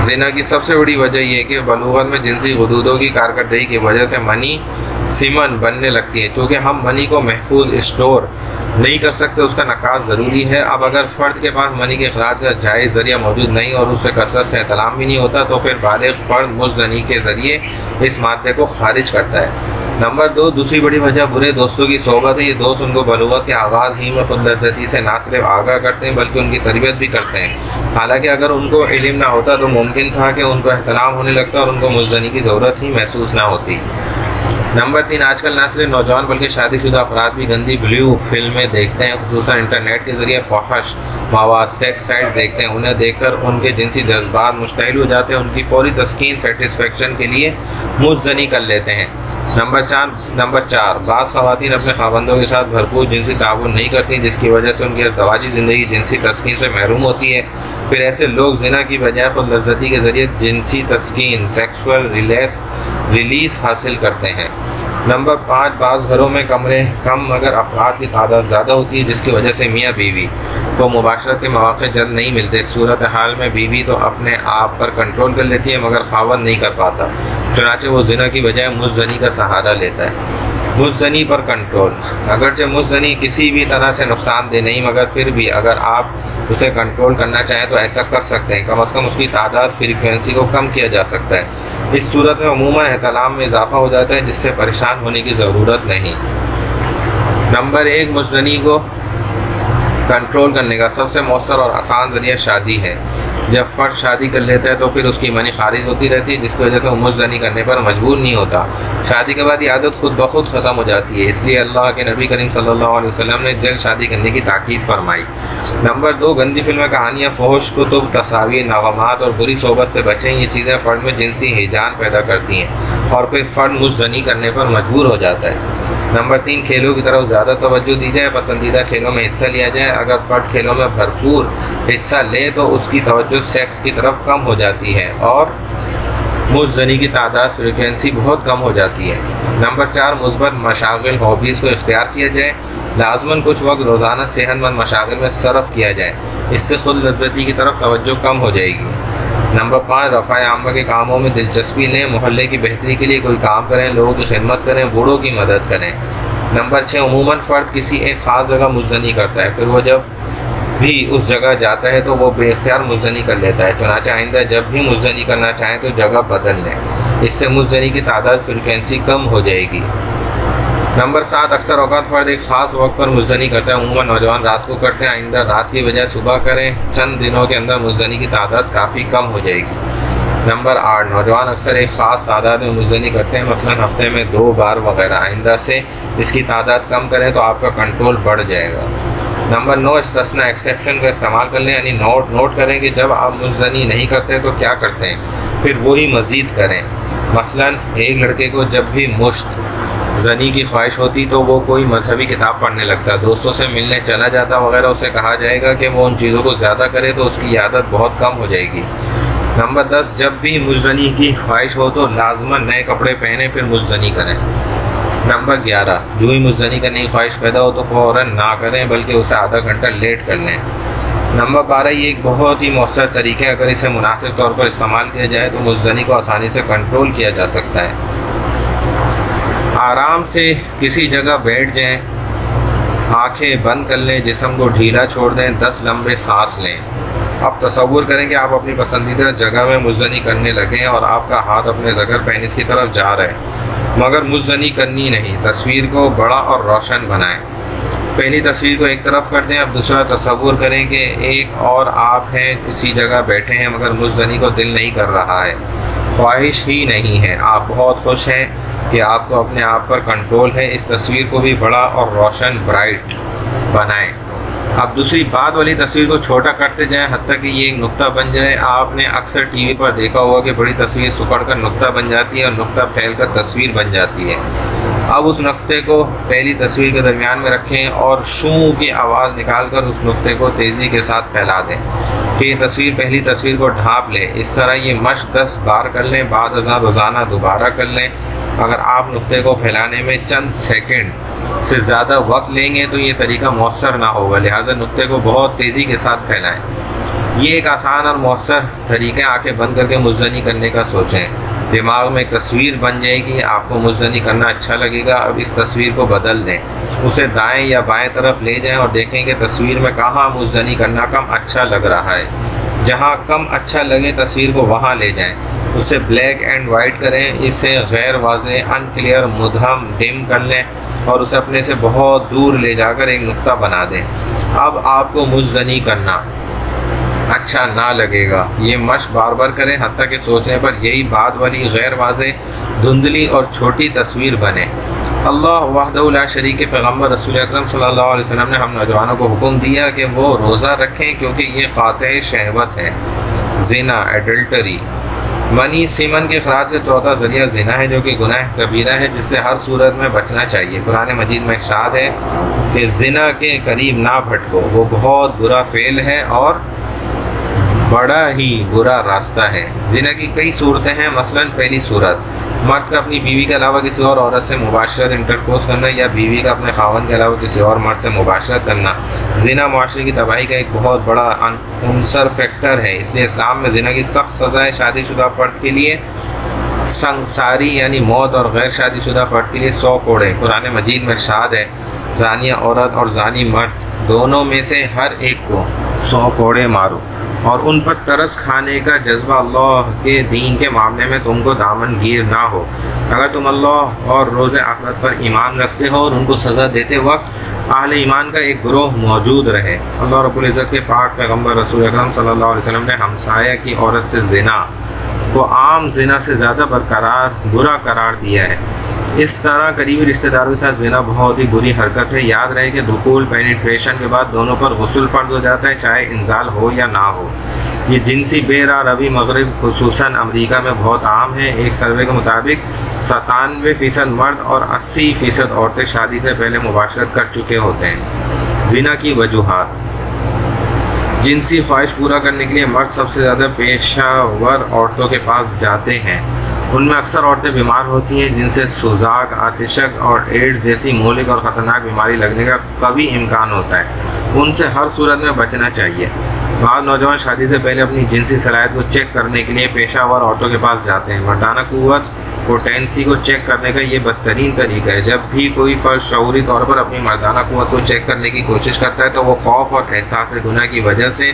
زنا کی سب سے بڑی وجہ یہ کہ بلوغت میں جنسی غدودوں کی کارکردگی کی وجہ سے منی سیمن بننے لگتی ہے۔ چونکہ ہم منی کو محفوظ اسٹور نہیں کر سکتے، اس کا نکاس ضروری ہے۔ اب اگر فرد کے پاس منی کے اخراج کا جائز ذریعہ موجود نہیں اور اس سے کثرت سے احتلام بھی نہیں ہوتا تو پھر بالغ فرد مزدنی کے ذریعے اس مادے کو خارج کرتا ہے۔ نمبر 2، دوسری بڑی وجہ برے دوستوں کی صحبت ہے۔ یہ دوست ان کو بلوغت کے آغاز ہی میں خود لذتی سے نہ صرف آگاہ کرتے ہیں بلکہ ان کی تربیت بھی کرتے ہیں۔ حالانکہ اگر ان کو علم نہ ہوتا تو ممکن تھا کہ ان کو احتلام ہونے لگتا اور ان کو مزدنی کی ضرورت ہی محسوس نہ ہوتی۔ نمبر 3، آج کل نہ صرف نوجوان بلکہ شادی شدہ افراد بھی گندی بلیو فلمیں دیکھتے ہیں، خصوصاً انٹرنیٹ کے ذریعے فحش مواد سیکس سائٹس دیکھتے ہیں۔ انہیں دیکھ کر ان کے جنسی جذبات مشتعل ہو جاتے ہیں، ان کی فوری تسکین سیٹسفیکشن کے لیے مزدنی کر لیتے ہیں۔ نمبر 4، بعض خواتین اپنے خاوندوں کے ساتھ بھرپور جنسی تعاون نہیں کرتی جس کی وجہ سے ان کی ازدواجی زندگی جنسی تسکین سے محروم ہوتی ہے۔ پھر ایسے لوگ زنا کی بجائے خود لذتی کے ذریعے جنسی تسکین سیکشول ریلیز حاصل کرتے ہیں۔ نمبر 5، بعض گھروں میں کمرے کم مگر افراد کی تعداد زیادہ ہوتی ہے جس کی وجہ سے میاں بیوی کو مباشرت کے مواقع جلد نہیں ملتے۔ اس صورتحال میں بیوی تو اپنے آپ پر کنٹرول کر لیتی ہے مگر خاوند نہیں کر پاتا، چنانچہ وہ زنا کی بجائے مزدنی کا سہارا لیتا ہے۔ مزدنی پر کنٹرول، اگرچہ مزدنی کسی بھی طرح سے نقصان دہ نہیں مگر پھر بھی اگر آپ اسے کنٹرول کرنا چاہیں تو ایسا کر سکتے ہیں۔ کم از کم اس کی تعداد فریکوینسی کو کم کیا جا سکتا ہے۔ اس صورت میں عموماً احتلام میں اضافہ ہو جاتا ہے جس سے پریشان ہونے کی ضرورت نہیں۔ نمبر 1، مزدنی کو کنٹرول کرنے کا سب سے مؤثر اور آسان ذریعہ شادی ہے۔ جب فرد شادی کر لیتا ہے تو پھر اس کی منی خارج ہوتی رہتی ہے جس کی وجہ سے وہ مزدنی کرنے پر مجبور نہیں ہوتا۔ شادی کے بعد یہ عادت خود بخود ختم ہو جاتی ہے، اس لیے اللہ کے نبی کریم صلی اللہ علیہ وسلم نے جلد شادی کرنے کی تاکید فرمائی۔ نمبر 2، گندی فلمیں، کہانیاں، فحش کتب، تصاویر، نغمات اور بری صحبت سے بچیں۔ یہ چیزیں فرد میں جنسی ہیجان پیدا کرتی ہیں اور پھر فرد مزدنی کرنے پر مجبور ہو جاتا ہے۔ نمبر 3، کھیلوں کی طرف زیادہ توجہ دی جائے، پسندیدہ کھیلوں میں حصہ لیا جائے۔ اگر فرد کھیلوں میں بھرپور حصہ لے تو اس کی توجہ سیکس کی طرف کم ہو جاتی ہے اور مزدنی کی تعداد فریکوینسی بہت کم ہو جاتی ہے۔ نمبر 4، مثبت مشاغل ہابیز کو اختیار کیا جائے۔ لازماً کچھ وقت روزانہ صحت مند مشاغل میں صرف کیا جائے، اس سے خود لذتی کی طرف توجہ کم ہو جائے گی۔ نمبر 5، رفع عامہ کے کاموں میں دلچسپی لیں، محلے کی بہتری کے لیے کوئی کام کریں، لوگوں کی خدمت کریں، بوڑھوں کی مدد کریں۔ نمبر 6، عموماً فرد کسی ایک خاص جگہ مزدنی کرتا ہے، پھر وہ جب بھی اس جگہ جاتا ہے تو وہ بے اختیار مزدنی کر لیتا ہے، چنانچہ آئندہ جب بھی مزدنی کرنا چاہیں تو جگہ بدل لیں، اس سے مزدنی کی تعداد فریکوینسی کم ہو جائے گی۔ نمبر 7، اکثر اوقات فرد ایک خاص وقت پر مزدنی کرتا ہے، عموماً نوجوان رات کو کرتے ہیں، آئندہ رات کی بجائے صبح کریں، چند دنوں کے اندر مزدنی کی تعداد کافی کم ہو جائے گی۔ نمبر 8، نوجوان اکثر ایک خاص تعداد میں مزدنی کرتے ہیں، مثلاً ہفتے میں 2 بار وغیرہ، آئندہ سے اس کی تعداد کم کریں تو آپ کا کنٹرول بڑھ جائے گا۔ نمبر 9، استثناء ایکسیپشن کا استعمال کر لیں، یعنی نوٹ کریں کہ جب آپ مزدنی نہیں کرتے تو کیا کرتے ہیں، پھر وہی مزید کریں۔ مثلاً ایک لڑکے کو جب بھی مشت زنی کی خواہش ہوتی تو وہ کوئی مذہبی کتاب پڑھنے لگتا، دوستوں سے ملنے چلا جاتا وغیرہ، اسے کہا جائے گا کہ وہ ان چیزوں کو زیادہ کرے تو اس کی عادت بہت کم ہو جائے گی۔ نمبر 10، جب بھی مزدنی کی خواہش ہو تو لازماً نئے کپڑے پہنیں پھر مزدنی کریں۔ نمبر 11، جو ہی مزدنی کرنے کی خواہش پیدا ہو تو فوراً نہ کریں بلکہ اسے آدھا گھنٹہ لیٹ کر لیں۔ نمبر 12، یہ ایک بہت ہی مؤثر طریقہ ہے، اگر اسے مناسب طور پر استعمال کیا جائے تو مزدنی کو آسانی سے کنٹرول کیا جا سکتا ہے۔ آرام سے کسی جگہ بیٹھ جائیں، آنکھیں بند کر لیں، جسم کو ڈھیلا چھوڑ دیں، 10 لمبے سانس لیں۔ اب تصور کریں کہ آپ اپنی پسندیدہ جگہ میں مزدنی کرنے لگیں اور آپ کا ہاتھ اپنے ذکر پینس کی طرف جا رہا ہے مگر مزدنی کرنی نہیں۔ تصویر کو بڑا اور روشن بنائیں، پہلی تصویر کو ایک طرف کر دیں، اب دوسرا تصور کریں کہ ایک اور آپ ہیں، اسی جگہ بیٹھے ہیں مگر مزدنی کو دل نہیں کر رہا ہے، خواہش ہی نہیں ہے، آپ بہت خوش ہیں کہ آپ کو اپنے آپ پر کنٹرول ہے۔ اس تصویر کو بھی بڑا اور روشن برائٹ بنائیں۔ اب دوسری بعد والی تصویر کو چھوٹا کرتے جائیں حتیٰ کہ یہ ایک نقطہ بن جائے۔ آپ نے اکثر ٹی وی پر دیکھا ہوگا کہ بڑی تصویر سکڑ کر نقطہ بن جاتی ہے اور نقطہ پھیل کر تصویر بن جاتی ہے۔ اب اس نقطے کو پہلی تصویر کے درمیان میں رکھیں اور شوں کی آواز نکال کر اس نقطے کو تیزی کے ساتھ پھیلا دیں۔ کہ یہ تصویر پہلی تصویر کو ڈھانپ لے۔ اس طرح یہ مشق 10 بار کر لیں، بعد ازاں روزانہ دوبارہ کر لیں۔ اگر آپ نقطے کو پھیلانے میں چند سیکنڈ سے زیادہ وقت لیں گے تو یہ طریقہ مؤثر نہ ہوگا، لہٰذا نقطے کو بہت تیزی کے ساتھ پھیلائیں۔ یہ ایک آسان اور مؤثر طریقہ، آنکھیں بند کر کے مزدنی کرنے کا سوچیں۔ دماغ میں ایک تصویر بن جائے گی، آپ کو مزدنی کرنا اچھا لگے گا۔ اب اس تصویر کو بدل دیں، اسے دائیں یا بائیں طرف لے جائیں اور دیکھیں کہ تصویر میں کہاں مزدنی کرنا کم اچھا لگ رہا ہے۔ جہاں کم اچھا لگے تصویر کو وہاں لے جائیں، اسے بلیک اینڈ وائٹ کریں، اسے غیر واضح، ان کلیئر، مدھم، ڈم کر لیں اور اسے اپنے سے بہت دور لے جا کر ایک نقطہ بنا دیں۔ اب آپ کو مزدنی کرنا اچھا نہ لگے گا۔ یہ مشق بار بار کریں حتیٰ کہ سوچنے پر یہی بعد والی غیر واضح، دھندلی اور چھوٹی تصویر بنے۔ اللہ وحدہ لا شریک کے پیغمبر رسول اکرم صلی اللہ علیہ وسلم نے ہم نوجوانوں کو حکم دیا کہ وہ روزہ رکھیں کیونکہ یہ قاطع شہوت ہے۔ زنا، ایڈلٹری، منی سیمن کے اخراج کا چوتھا ذریعہ زنا ہے، جو کہ گناہ کبیرہ ہے جس سے ہر صورت میں بچنا چاہیے۔ قرآن مجید میں ارشاد ہے کہ زنا کے قریب نہ بھٹکو، وہ بہت برا فعل ہے اور بڑا ہی برا راستہ ہے۔ زنا کی کئی صورتیں ہیں، مثلاً پہلی صورت، مرد کا اپنی بیوی کے علاوہ کسی اور عورت سے مباشرت، انٹرکورس کرنا، یا بیوی کا اپنے خاوند کے علاوہ کسی اور مرد سے مباشرت کرنا۔ زنا معاشرے کی تباہی کا ایک بہت بڑا عنصر فیکٹر ہے، اس لیے اسلام میں زنا کی سخت سزا ہے۔ شادی شدہ فرد کے لیے سنگساری یعنی موت، اور غیر شادی شدہ فرد کے لیے 100 کوڑے۔ قرآن مجید میں ارشاد ہے زانیہ عورت اور زانی مرد دونوں میں سے ہر ایک کو 100 کوڑے مارو، اور ان پر ترس کھانے کا جذبہ اللہ کے دین کے معاملے میں تم کو دامن گیر نہ ہو۔ اگر تم اللہ اور روز آخرت پر ایمان رکھتے ہو اور ان کو سزا دیتے وقت اہل ایمان کا ایک گروہ موجود رہے۔ اللہ رب العزت کے پاک پیغمبر رسول اکرم صلی اللہ علیہ وسلم نے ہمسایہ کی عورت سے زنا کو عام زنا سے زیادہ برا قرار دیا ہے۔ اس طرح قریبی رشتہ داروں کے ساتھ زنا بہت ہی بری حرکت ہے۔ یاد رہے کہ دخول، پینیٹریشن کے بعد دونوں پر غسل فرض ہو جاتا ہے، چاہے انزال ہو یا نہ ہو۔ یہ جنسی بے راہ روی مغرب خصوصاً امریکہ میں بہت عام ہے۔ ایک سروے کے مطابق 97% مرد اور 80% عورتیں شادی سے پہلے مباشرت کر چکے ہوتے ہیں۔ زنا کی وجوہات: جنسی خواہش پورا کرنے کے لیے مرد سب سے زیادہ پیشہ ور عورتوں کے پاس جاتے ہیں۔ ان میں اکثر عورتیں بیمار ہوتی ہیں جن سے سوزاک، آتشک اور ایڈز جیسی مہلک اور خطرناک بیماری لگنے کا قوی امکان ہوتا ہے۔ ان سے ہر صورت میں بچنا چاہیے۔ بعض نوجوان شادی سے پہلے اپنی جنسی صلاحیت کو چیک کرنے کے لیے پیشہ ور عورتوں کے پاس جاتے ہیں۔ مردانہ قوت، پوٹینسی کو چیک کرنے کا یہ بدترین طریقہ ہے۔ جب بھی کوئی فرد شعوری طور پر اپنی مردانہ قوت کو چیک کرنے کی کوشش کرتا ہے تو وہ خوف اور احساس گناہ کی وجہ سے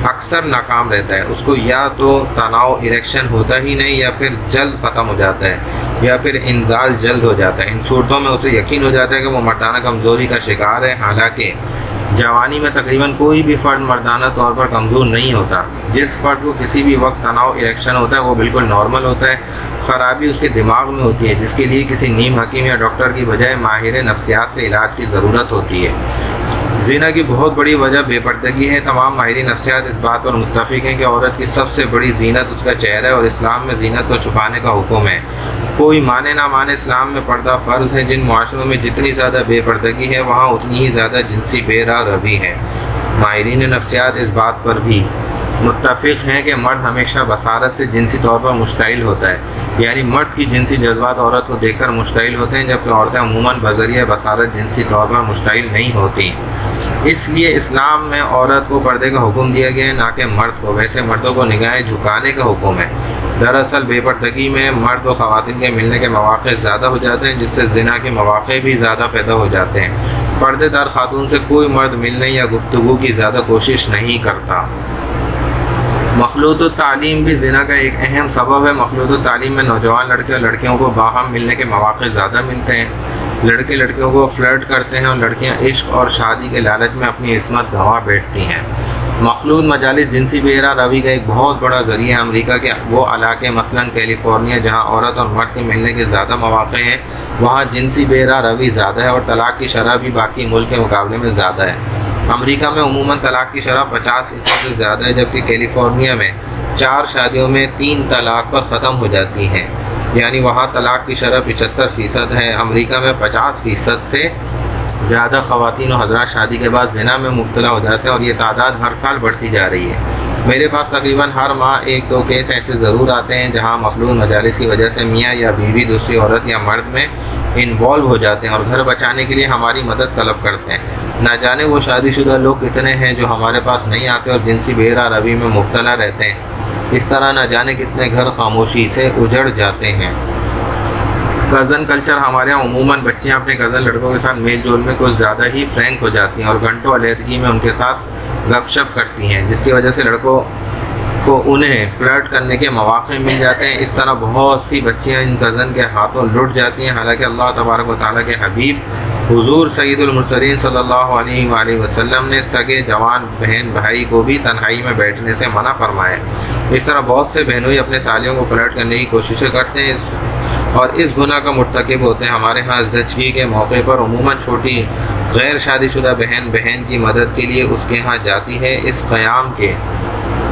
اکثر ناکام رہتا ہے۔ اس کو یا تو تناؤ، اریکشن ہوتا ہی نہیں، یا پھر جلد ختم ہو جاتا ہے، یا پھر انزال جلد ہو جاتا ہے۔ ان صورتوں میں اسے یقین ہو جاتا ہے کہ وہ مردانہ کمزوری کا شکار ہے، حالانکہ جوانی میں تقریباً کوئی بھی فرد مردانہ طور پر کمزور نہیں ہوتا۔ جس فرد کو کسی بھی وقت تناؤ، اریکشن ہوتا ہے وہ بالکل نارمل ہوتا ہے۔ خرابی اس کے دماغ میں ہوتی ہے، جس کے لیے کسی نیم حکیم یا ڈاکٹر کی بجائے ماہر نفسیات سے علاج کی ضرورت ہوتی ہے۔ زنا کی بہت بڑی وجہ بے پردگی ہے۔ تمام ماہرین نفسیات اس بات پر متفق ہیں کہ عورت کی سب سے بڑی زینت اس کا چہرہ ہے، اور اسلام میں زینت کو چھپانے کا حکم ہے۔ کوئی مانے نہ مانے، اسلام میں پردہ فرض ہے۔ جن معاشروں میں جتنی زیادہ بے پردگی ہے وہاں اتنی ہی زیادہ جنسی بے راہ روی ہے۔ ماہرین نفسیات اس بات پر بھی متفق ہیں کہ مرد ہمیشہ بصارت سے جنسی طور پر مشتعل ہوتا ہے، یعنی مرد کی جنسی جذبات عورت کو دیکھ کر مشتعل ہوتے ہیں، جبکہ عورتیں عموماً بذریعہ بصارت جنسی طور پر مشتعل نہیں ہوتی۔ اس لیے اسلام میں عورت کو پردے کا حکم دیا گیا ہے، نہ کہ مرد کو۔ ویسے مردوں کو نگاہیں جھکانے کا حکم ہے۔ دراصل بے پردگی میں مرد و خواتین کے ملنے کے مواقع زیادہ ہو جاتے ہیں، جس سے زنا کے مواقع بھی زیادہ پیدا ہو جاتے ہیں۔ پردے دار خاتون سے کوئی مرد ملنے یا گفتگو کی زیادہ کوشش نہیں کرتا۔ مخلوط التعلیم بھی زنا کا ایک اہم سبب ہے۔ مخلوط التعلیم میں نوجوان لڑکے اور لڑکیوں کو باہم ملنے کے مواقع زیادہ ملتے ہیں۔ لڑکے لڑکیوں کو فلرٹ کرتے ہیں اور لڑکیاں عشق اور شادی کے لالچ میں اپنی عصمت گنوا بیٹھتی ہیں۔ مخلوط مجالس جنسی بے راہ روی کا ایک بہت بڑا ذریعہ ہے۔ امریکہ کے وہ علاقے مثلاً کیلیفورنیا جہاں عورت اور مرد کے ملنے کے زیادہ مواقع ہیں، وہاں جنسی بے راہ روی زیادہ ہے اور طلاق کی شرح بھی باقی ملک کے مقابلے میں زیادہ ہے۔ امریکہ میں عموماً طلاق کی شرح 50% سے زیادہ ہے، جبکہ کیلیفورنیا میں 4 شادیوں میں 3 طلاق پر ختم ہو جاتی ہیں، یعنی وہاں طلاق کی شرح 75% ہے، امریکہ میں 50% سے زیادہ خواتین و حضرات شادی کے بعد زنا میں مبتلا ہو جاتے ہیں اور یہ تعداد ہر سال بڑھتی جا رہی ہے۔ میرے پاس تقریباً ہر ماہ 1-2 کیس ایسے ضرور آتے ہیں جہاں مخلوط مجالس کی وجہ سے میاں یا بیوی دوسری عورت یا مرد میں انوالو ہو جاتے ہیں اور گھر بچانے کے لیے ہماری مدد طلب کرتے ہیں۔ نہ جانے وہ شادی شدہ لوگ کتنے ہیں جو ہمارے پاس نہیں آتے اور جنسی بے روی میں مبتلا رہتے ہیں۔ اس طرح نہ جانے کتنے گھر خاموشی سے اجڑ جاتے ہیں۔ کزن کلچر ہمارے یہاں عموماً بچیاں اپنے کزن لڑکوں کے ساتھ میل جول میں کچھ زیادہ ہی فرینک ہو جاتی ہیں اور گھنٹوں علیحدگی میں ان کے ساتھ گپ شپ کرتی ہیں، جس کی وجہ سے لڑکوں کو انہیں فلرٹ کرنے کے مواقع مل جاتے ہیں۔ اس طرح بہت سی بچیاں ان کزن کے ہاتھوں لٹ جاتی ہیں، حالانکہ اللہ تبارک و تعالیٰ کے حبیب حضور سید المرسلین صلی اللہ علیہ وآلہ وسلم نے سگے جوان بہن بھائی کو بھی تنہائی میں بیٹھنے سے منع فرمایا۔ اس طرح بہت سے بہنوئی اپنے سالیوں کو فلرٹ کرنے کی کوششیں کرتے ہیں اور اس گناہ کا مرتکب ہوتے ہیں۔ ہمارے ہاں زچگی کے موقع پر عموماً چھوٹی غیر شادی شدہ بہن کی مدد کے لیے اس کے ہاں جاتی ہے۔ اس قیام کے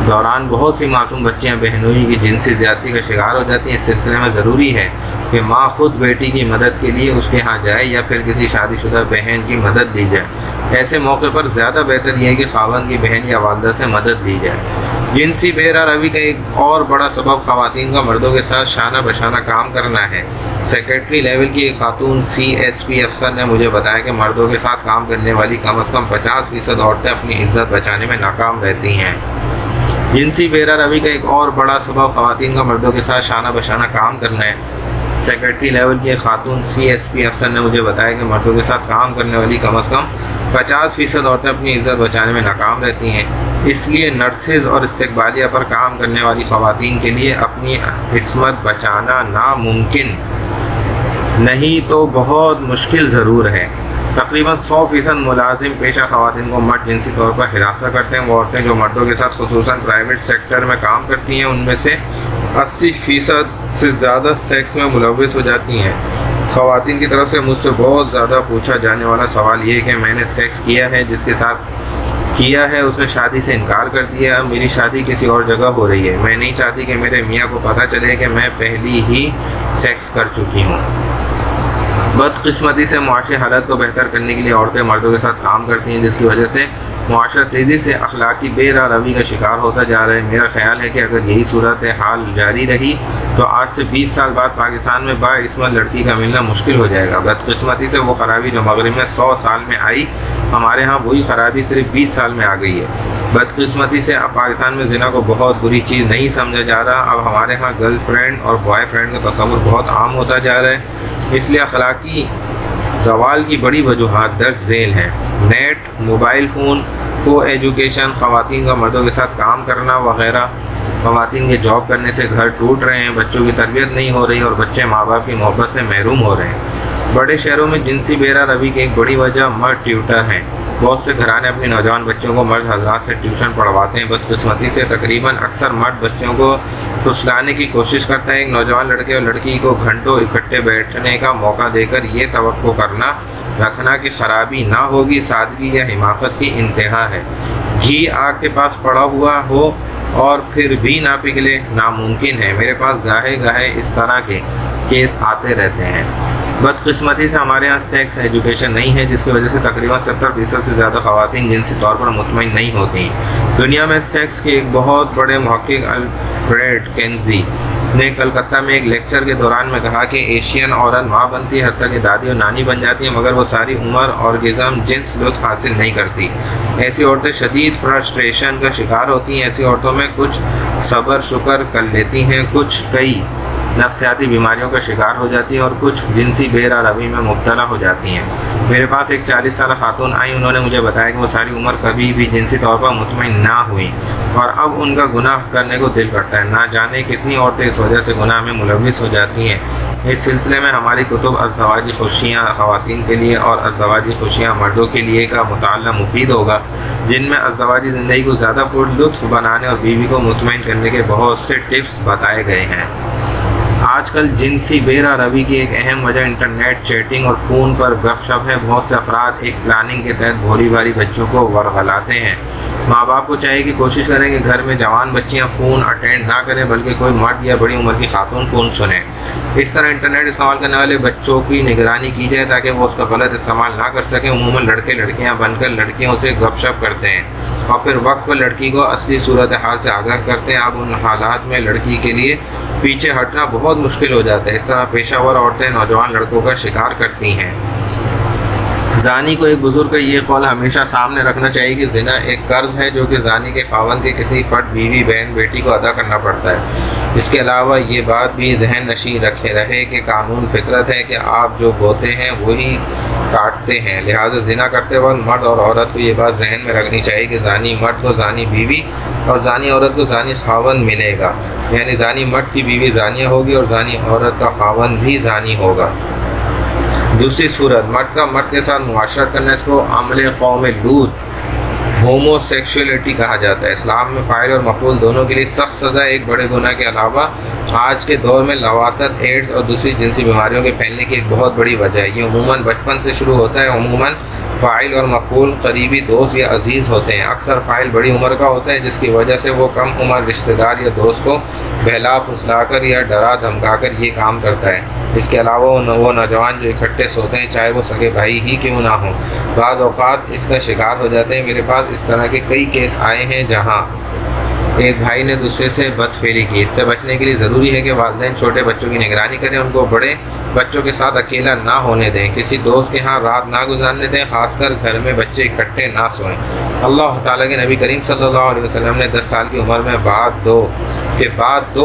دوران بہت سی معصوم بچیاں بہنوئی کی جنسی زیادتی کا شکار ہو جاتی ہیں۔ اس سلسلے میں ضروری ہے کہ ماں خود بیٹی کی مدد کے لیے اس کے ہاں جائے یا پھر کسی شادی شدہ بہن کی مدد لی جائے۔ ایسے موقع پر زیادہ بہتر یہ ہے کہ خاوند کی بہن یا والدہ سے مدد لی جائے۔ جنسی بے روی کا ایک اور بڑا سبب خواتین کا مردوں کے ساتھ شانہ بشانہ کام کرنا ہے۔ سیکرٹری لیول کی ایک خاتون CSP افسر نے مجھے بتایا کہ مردوں کے ساتھ کام کرنے والی کم از کم 50% عورتیں اپنی عزت بچانے میں ناکام رہتی ہیں۔ جنسی بے روی کا ایک اور بڑا سبب خواتین کا مردوں کے ساتھ شانہ بشانہ کام کرنا ہے۔ سیکرٹری لیول کی ایک خاتون CSP افسر نے مجھے بتایا کہ مردوں کے ساتھ کام کرنے والی کم از کم 50% عورتیں اپنی عزت بچانے میں ناکام رہتی ہیں۔ اس لیے نرسز اور استقبالیہ پر کام کرنے والی خواتین کے لیے اپنی عصمت بچانا ناممکن نہیں تو بہت مشکل ضرور ہے۔ تقریباً 100% ملازم پیشہ خواتین کو مرد جنسی طور پر ہراساں کرتے ہیں۔ وہ عورتیں جو مردوں کے ساتھ خصوصاً پرائیویٹ سیکٹر میں کام کرتی ہیں ان میں سے 80% سے زیادہ سیکس میں ملوث ہو جاتی ہیں۔ خواتین کی طرف سے مجھ سے بہت زیادہ پوچھا جانے والا سوال یہ ہے کہ میں نے سیکس کیا ہے، جس کے ساتھ کیا ہے اس نے شادی سے انکار کر دیا، اب میری شادی کسی اور جگہ ہو رہی ہے، میں نہیں چاہتی کہ میرے میاں کو پتہ چلے کہ میں پہلی ہی سیکس کر چکی ہوں۔ بدقسمتی سے معاشی حالت کو بہتر کرنے کے لیے عورتیں مردوں کے ساتھ کام کرتی ہیں، جس کی وجہ سے معاشرہ تیزی سے اخلاقی بے روی کا شکار ہوتا جا رہا ہے۔ میرا خیال ہے کہ اگر یہی صورت حال جاری رہی تو آج سے 20 سال بعد پاکستان میں باعصمت لڑکی کا ملنا مشکل ہو جائے گا۔ بدقسمتی سے وہ خرابی جو مغرب میں 100 سال میں آئی، ہمارے ہاں وہی خرابی صرف 20 سال میں آ گئی ہے۔ بدقسمتی سے اب پاکستان میں زنا کو بہت بری چیز نہیں سمجھا جا رہا، اب ہمارے ہاں گرل فرینڈ اور بوائے فرینڈ کا تصور بہت عام ہوتا جا رہا ہے۔ اس لیے اخلاقی زوال کی بڑی وجوہات درج ذیل ہیں۔ نیٹ، موبائل فون، کو ایجوکیشن، خواتین کا مردوں کے ساتھ کام کرنا وغیرہ۔ خواتین کے جاب کرنے سے گھر ٹوٹ رہے ہیں، بچوں کی تربیت نہیں ہو رہی اور بچے ماں باپ کی محبت سے محروم ہو رہے ہیں۔ بڑے شہروں میں جنسی بے روی کی ایک بڑی وجہ مرد ٹیوٹر ہیں۔ بہت سے گھرانے اپنے نوجوان بچوں کو مرد حضرات سے ٹیوشن پڑھواتے ہیں۔ بدقسمتی سے تقریباً اکثر مرد بچوں کو پھسلانے کی کوشش کرتا ہے۔ ایک نوجوان لڑکے اور لڑکی کو گھنٹوں اکٹھے بیٹھنے کا موقع دے کر یہ توقع رکھنا کہ خرابی نہ ہوگی سادگی یا حماقت کی انتہا ہے۔ گھی آگ کے پاس پڑا ہوا ہو اور پھر بھی نہ پگھلے ناممکن ہے۔ میرے پاس گاہے اس طرح کے کیس آتے رہتے ہیں۔ بدقسمتی سے ہمارے ہاں سیکس ایجوکیشن نہیں ہے، جس کی وجہ سے تقریباً 70% سے زیادہ خواتین جنسی طور پر مطمئن نہیں ہوتی۔ دنیا میں سیکس کے ایک بہت بڑے محقق الفریڈ کینزی نے کلکتہ میں ایک لیکچر کے دوران میں کہا کہ ایشین عورت ماں بنتی ہے، حتیٰ کہ دادی اور نانی بن جاتی ہیں، مگر وہ ساری عمر آرگزم جنس لطف حاصل نہیں کرتی۔ ایسی عورتیں شدید فرسٹریشن کا شکار ہوتی ہیں۔ ایسی عورتوں میں کچھ صبر شکر کر لیتی ہیں، کچھ کئی نفسیاتی بیماریوں کا شکار ہو جاتی ہیں اور کچھ جنسی بے روی میں مبتلا ہو جاتی ہیں۔ میرے پاس ایک 40 سالہ خاتون آئی، انہوں نے مجھے بتایا کہ وہ ساری عمر کبھی بھی جنسی طور پر مطمئن نہ ہوئیں اور اب ان کا گناہ کرنے کو دل کرتا ہے۔ نہ جانے کتنی عورتیں اس وجہ سے گناہ میں ملوث ہو جاتی ہیں۔ اس سلسلے میں ہماری کتب ازدواجی خوشیاں خواتین کے لیے اور ازدواجی خوشیاں مردوں کے لیے کا مطالعہ مفید ہوگا، جن میں ازدواجی زندگی کو زیادہ پر لطف بنانے اور بیوی کو مطمئن کرنے کے بہت سے ٹپس بتائے گئے ہیں۔ آج کل جنسی بے روی کی ایک اہم وجہ انٹرنیٹ چیٹنگ اور فون پر گپ شپ ہے۔ بہت سے افراد ایک پلاننگ کے تحت بھوری بھاری بچوں کو ورغلاتے ہیں۔ ماں باپ کو چاہیے کہ کوشش کریں کہ گھر میں جوان بچیاں فون اٹینڈ نہ کریں، بلکہ کوئی مرد یا بڑی عمر کی خاتون فون سنیں۔ اس طرح انٹرنیٹ استعمال کرنے والے بچوں کی نگرانی کی جائے تاکہ وہ اس کا غلط استعمال نہ کر سکیں۔ عموماً لڑکے لڑکیاں بن کر لڑکیوں سے گپ شپ کرتے ہیں اور پھر وقت پر لڑکی کو اصلی صورتحال سے آگاہ کرتے ہیں۔ اب ان حالات میں لڑکی کے لیے پیچھے ہٹنا بہت مشکل ہو جاتا ہے۔ اس طرح پیشہ ور عورتیں نوجوان لڑکوں کا شکار کرتی ہیں۔ زانی کو ایک بزرگ کا یہ قول ہمیشہ سامنے رکھنا چاہیے کہ زنا ایک قرض ہے جو کہ زانی کے خاوند کے کسی فرد، بیوی، بہن، بیٹی کو ادا کرنا پڑتا ہے۔ اس کے علاوہ یہ بات بھی ذہن نشین رکھے رہے کہ قانون فطرت ہے کہ آپ جو بوتے ہیں وہی کاٹتے ہیں، لہٰذا زنا کرتے وقت مرد اور عورت کو یہ بات ذہن میں رکھنی چاہیے کہ زانی مرد کو زانی بیوی اور زانی عورت کو زانی خاوند ملے گا، یعنی زانی مرد کی بیوی زانیہ ہوگی اور زانی عورت کا خاوند بھی زانی ہوگا۔ دوسری صورت، مرد کا مرد کے ساتھ معاشرت کرنا، اس کو عمل قوم لوط ہومو سیکشولیٹی کہا جاتا ہے۔ اسلام میں فاعل اور مفعول دونوں کے لیے سخت سزا ہے۔ ایک بڑے گناہ کے علاوہ آج کے دور میں لواطت، ایڈز اور دوسری جنسی بیماریوں کے پھیلنے کی ایک بہت بڑی وجہ ہے۔ یہ عموماً بچپن سے شروع ہوتا ہے۔ عموماً فاعل اور مفعول قریبی دوست یا عزیز ہوتے ہیں۔ اکثر فاعل بڑی عمر کا ہوتا ہے جس کی وجہ سے وہ کم عمر رشتہ دار یا دوست کو بہلا پھسلا کر یا ڈرا دھمکا کر یہ کام کرتا ہے۔ اس کے علاوہ وہ نوجوان جو اکٹھے سوتے ہیں چاہے وہ سگے بھائی ہی کیوں نہ ہوں، بعض اوقات اس کا شکار ہو جاتے ہیں۔ میرے پاس اس طرح کے کئی کیس آئے ہیں جہاں ایک بھائی نے دوسرے سے بدفعلی کی۔ اس سے بچنے کے لیے ضروری ہے کہ والدین چھوٹے بچوں کی نگرانی کریں، ان کو بڑے بچوں کے ساتھ اکیلا نہ ہونے دیں، کسی دوست کے ہاں رات نہ گزارنے دیں، خاص کر گھر میں بچے اکٹھے نہ سوئیں۔ اللہ تعالیٰ کے نبی کریم صلی اللہ علیہ وسلم نے 10 سال کی عمر میں بعد دو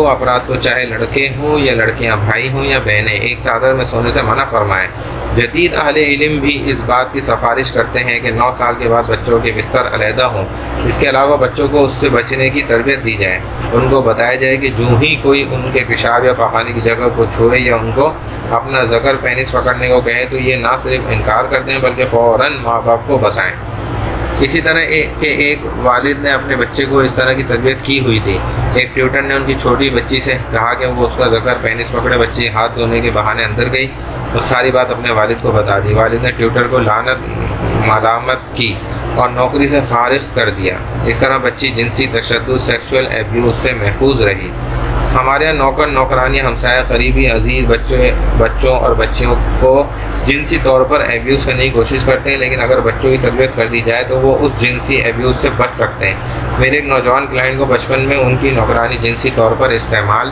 افراد کو، چاہے لڑکے ہوں یا لڑکیاں، بھائی ہوں یا بہنیں، ایک چادر میں سونے سے منع فرمائے۔ جدید اہل علم بھی اس بات کی سفارش کرتے ہیں کہ 9 سال کے بعد بچوں کے بستر علیحدہ ہوں۔ اس کے علاوہ بچوں کو اس سے بچنے کی تربیت دی جائے، ان کو بتایا جائے کہ جو ہی کوئی ان کے پیشاب یا پخانے کی جگہ کو چھوئے یا ان کو اپنا ذکر پینس پکڑنے کو کہے تو یہ نہ صرف انکار کرتے ہیں بلکہ فوراً ماں باپ کو بتائیں۔ اسی طرح ایک والد نے اپنے بچے کو اس طرح کی تربیت کی ہوئی تھی۔ ایک ٹیوٹر نے ان کی چھوٹی بچی سے کہا کہ وہ اس کا ذکر پینس پکڑے۔ بچی ہاتھ دھونے کے بہانے اندر گئی اور ساری بات اپنے والد کو بتا دی۔ والد نے ٹیوٹر کو ملامت کی اور نوکری سے فارغ کر دیا۔ اس طرح بچی جنسی تشدد، سیکشول ایبیوز سے محفوظ رہی۔ ہمارے یہاں نوکر نوکرانی، ہمسایہ، قریبی، عزیز بچوں اور بچیوں کو جنسی طور پر ایبیوز کرنے کی کوشش کرتے ہیں، لیکن اگر بچوں کی تربیت کر دی جائے تو وہ اس جنسی ایبیوز سے بچ سکتے ہیں۔ میرے ایک نوجوان کلائنٹ کو بچپن میں ان کی نوکرانی جنسی طور پر استعمال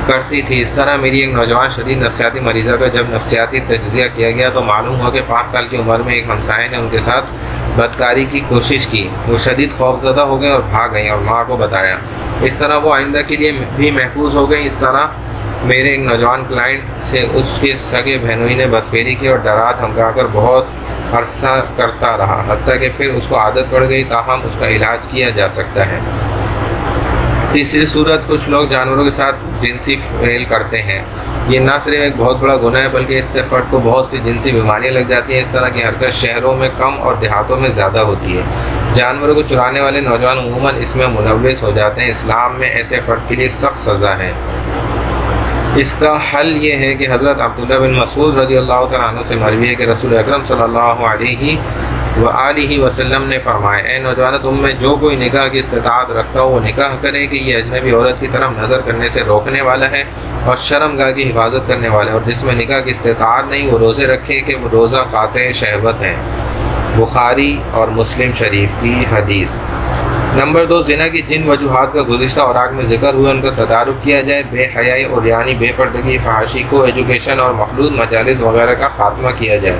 کرتی تھی۔ اس طرح میری ایک نوجوان شدید نفسیاتی مریضہ کا جب نفسیاتی تجزیہ کیا گیا تو معلوم ہوا کہ 5 سال کی عمر میں ایک ہمسائے نے ان کے ساتھ بدکاری کی کوشش کی۔ وہ شدید خوفزدہ ہو گئیں اور بھاگ گئیں اور ماں کو بتایا۔ اس طرح وہ آئندہ کے لیے بھی محفوظ ہو گئیں۔ اس طرح میرے ایک نوجوان کلائنٹ سے اس کے سگے بہنوئی نے بدفعلی کی اور ڈرا دھمکا کر بہت عرصہ کرتا رہا، حتیٰ کہ پھر اس کو عادت پڑ گئی، تاہم اس کا علاج کیا جا سکتا ہے۔ تیسری صورت، کچھ لوگ جانوروں کے ساتھ جنسی فعل کرتے ہیں۔ یہ نہ صرف ایک بہت بڑا گناہ ہے بلکہ اس سے فرد کو بہت سی جنسی بیماریاں لگ جاتی ہیں۔ اس طرح کی حرکت شہروں میں کم اور دیہاتوں میں زیادہ ہوتی ہے۔ جانوروں کو چرانے والے نوجوان عموماً اس میں ملوث ہو جاتے ہیں۔ اسلام میں ایسے فرد کے لیے سخت سزا ہے۔ اس کا حل یہ ہے کہ حضرت عبداللہ بن مسعود رضی اللہ تعالیٰ عنہ سے مروی ہے کہ رسول اکرم صلی اللہ علیہ وآلہ وسلم نے فرمایا، اے نوجوانوں، تم میں جو کوئی نکاح کی استطاعت رکھتا ہو وہ نکاح کرے کہ یہ اجنبی عورت کی طرف نظر کرنے سے روکنے والا ہے اور شرمگاہ کی حفاظت کرنے والا ہے، اور جس میں نکاح کی استطاعت نہیں وہ روزے رکھے کہ وہ روزہ قاطع شہوت ہے۔ بخاری اور مسلم شریف کی حدیث۔ نمبر 2، زنا کی جن وجوہات کا گزشتہ اوراق میں ذکر ہوا ان کا تدارک کیا جائے۔ بے حیائی اور یعنی بے پردگی، فحاشی کو ایجوکیشن اور مخلوط مجالس وغیرہ کا خاتمہ کیا جائے۔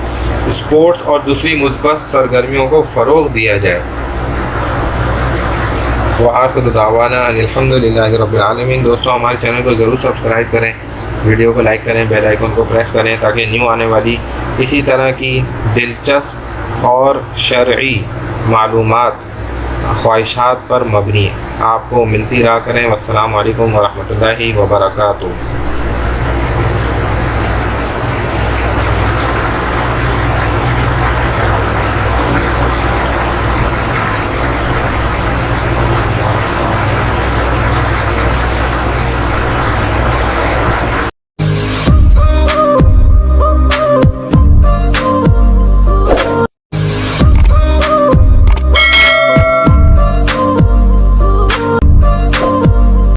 اسپورٹس اور دوسری مثبت سرگرمیوں کو فروغ دیا جائے۔ وآخر دعوانا ان الحمد للہ رب العالمین۔ دوستوں، ہمارے چینل کو ضرور سبسکرائب کریں، ویڈیو کو لائک کریں، بیل آئیکن کو پریس کریں تاکہ نیو آنے والی اسی طرح کی دلچسپ اور شرعی معلومات خواہشات پر مبنی آپ کو ملتی رہا کریں۔ والسلام علیکم ورحمۃ اللہ وبرکاتہ۔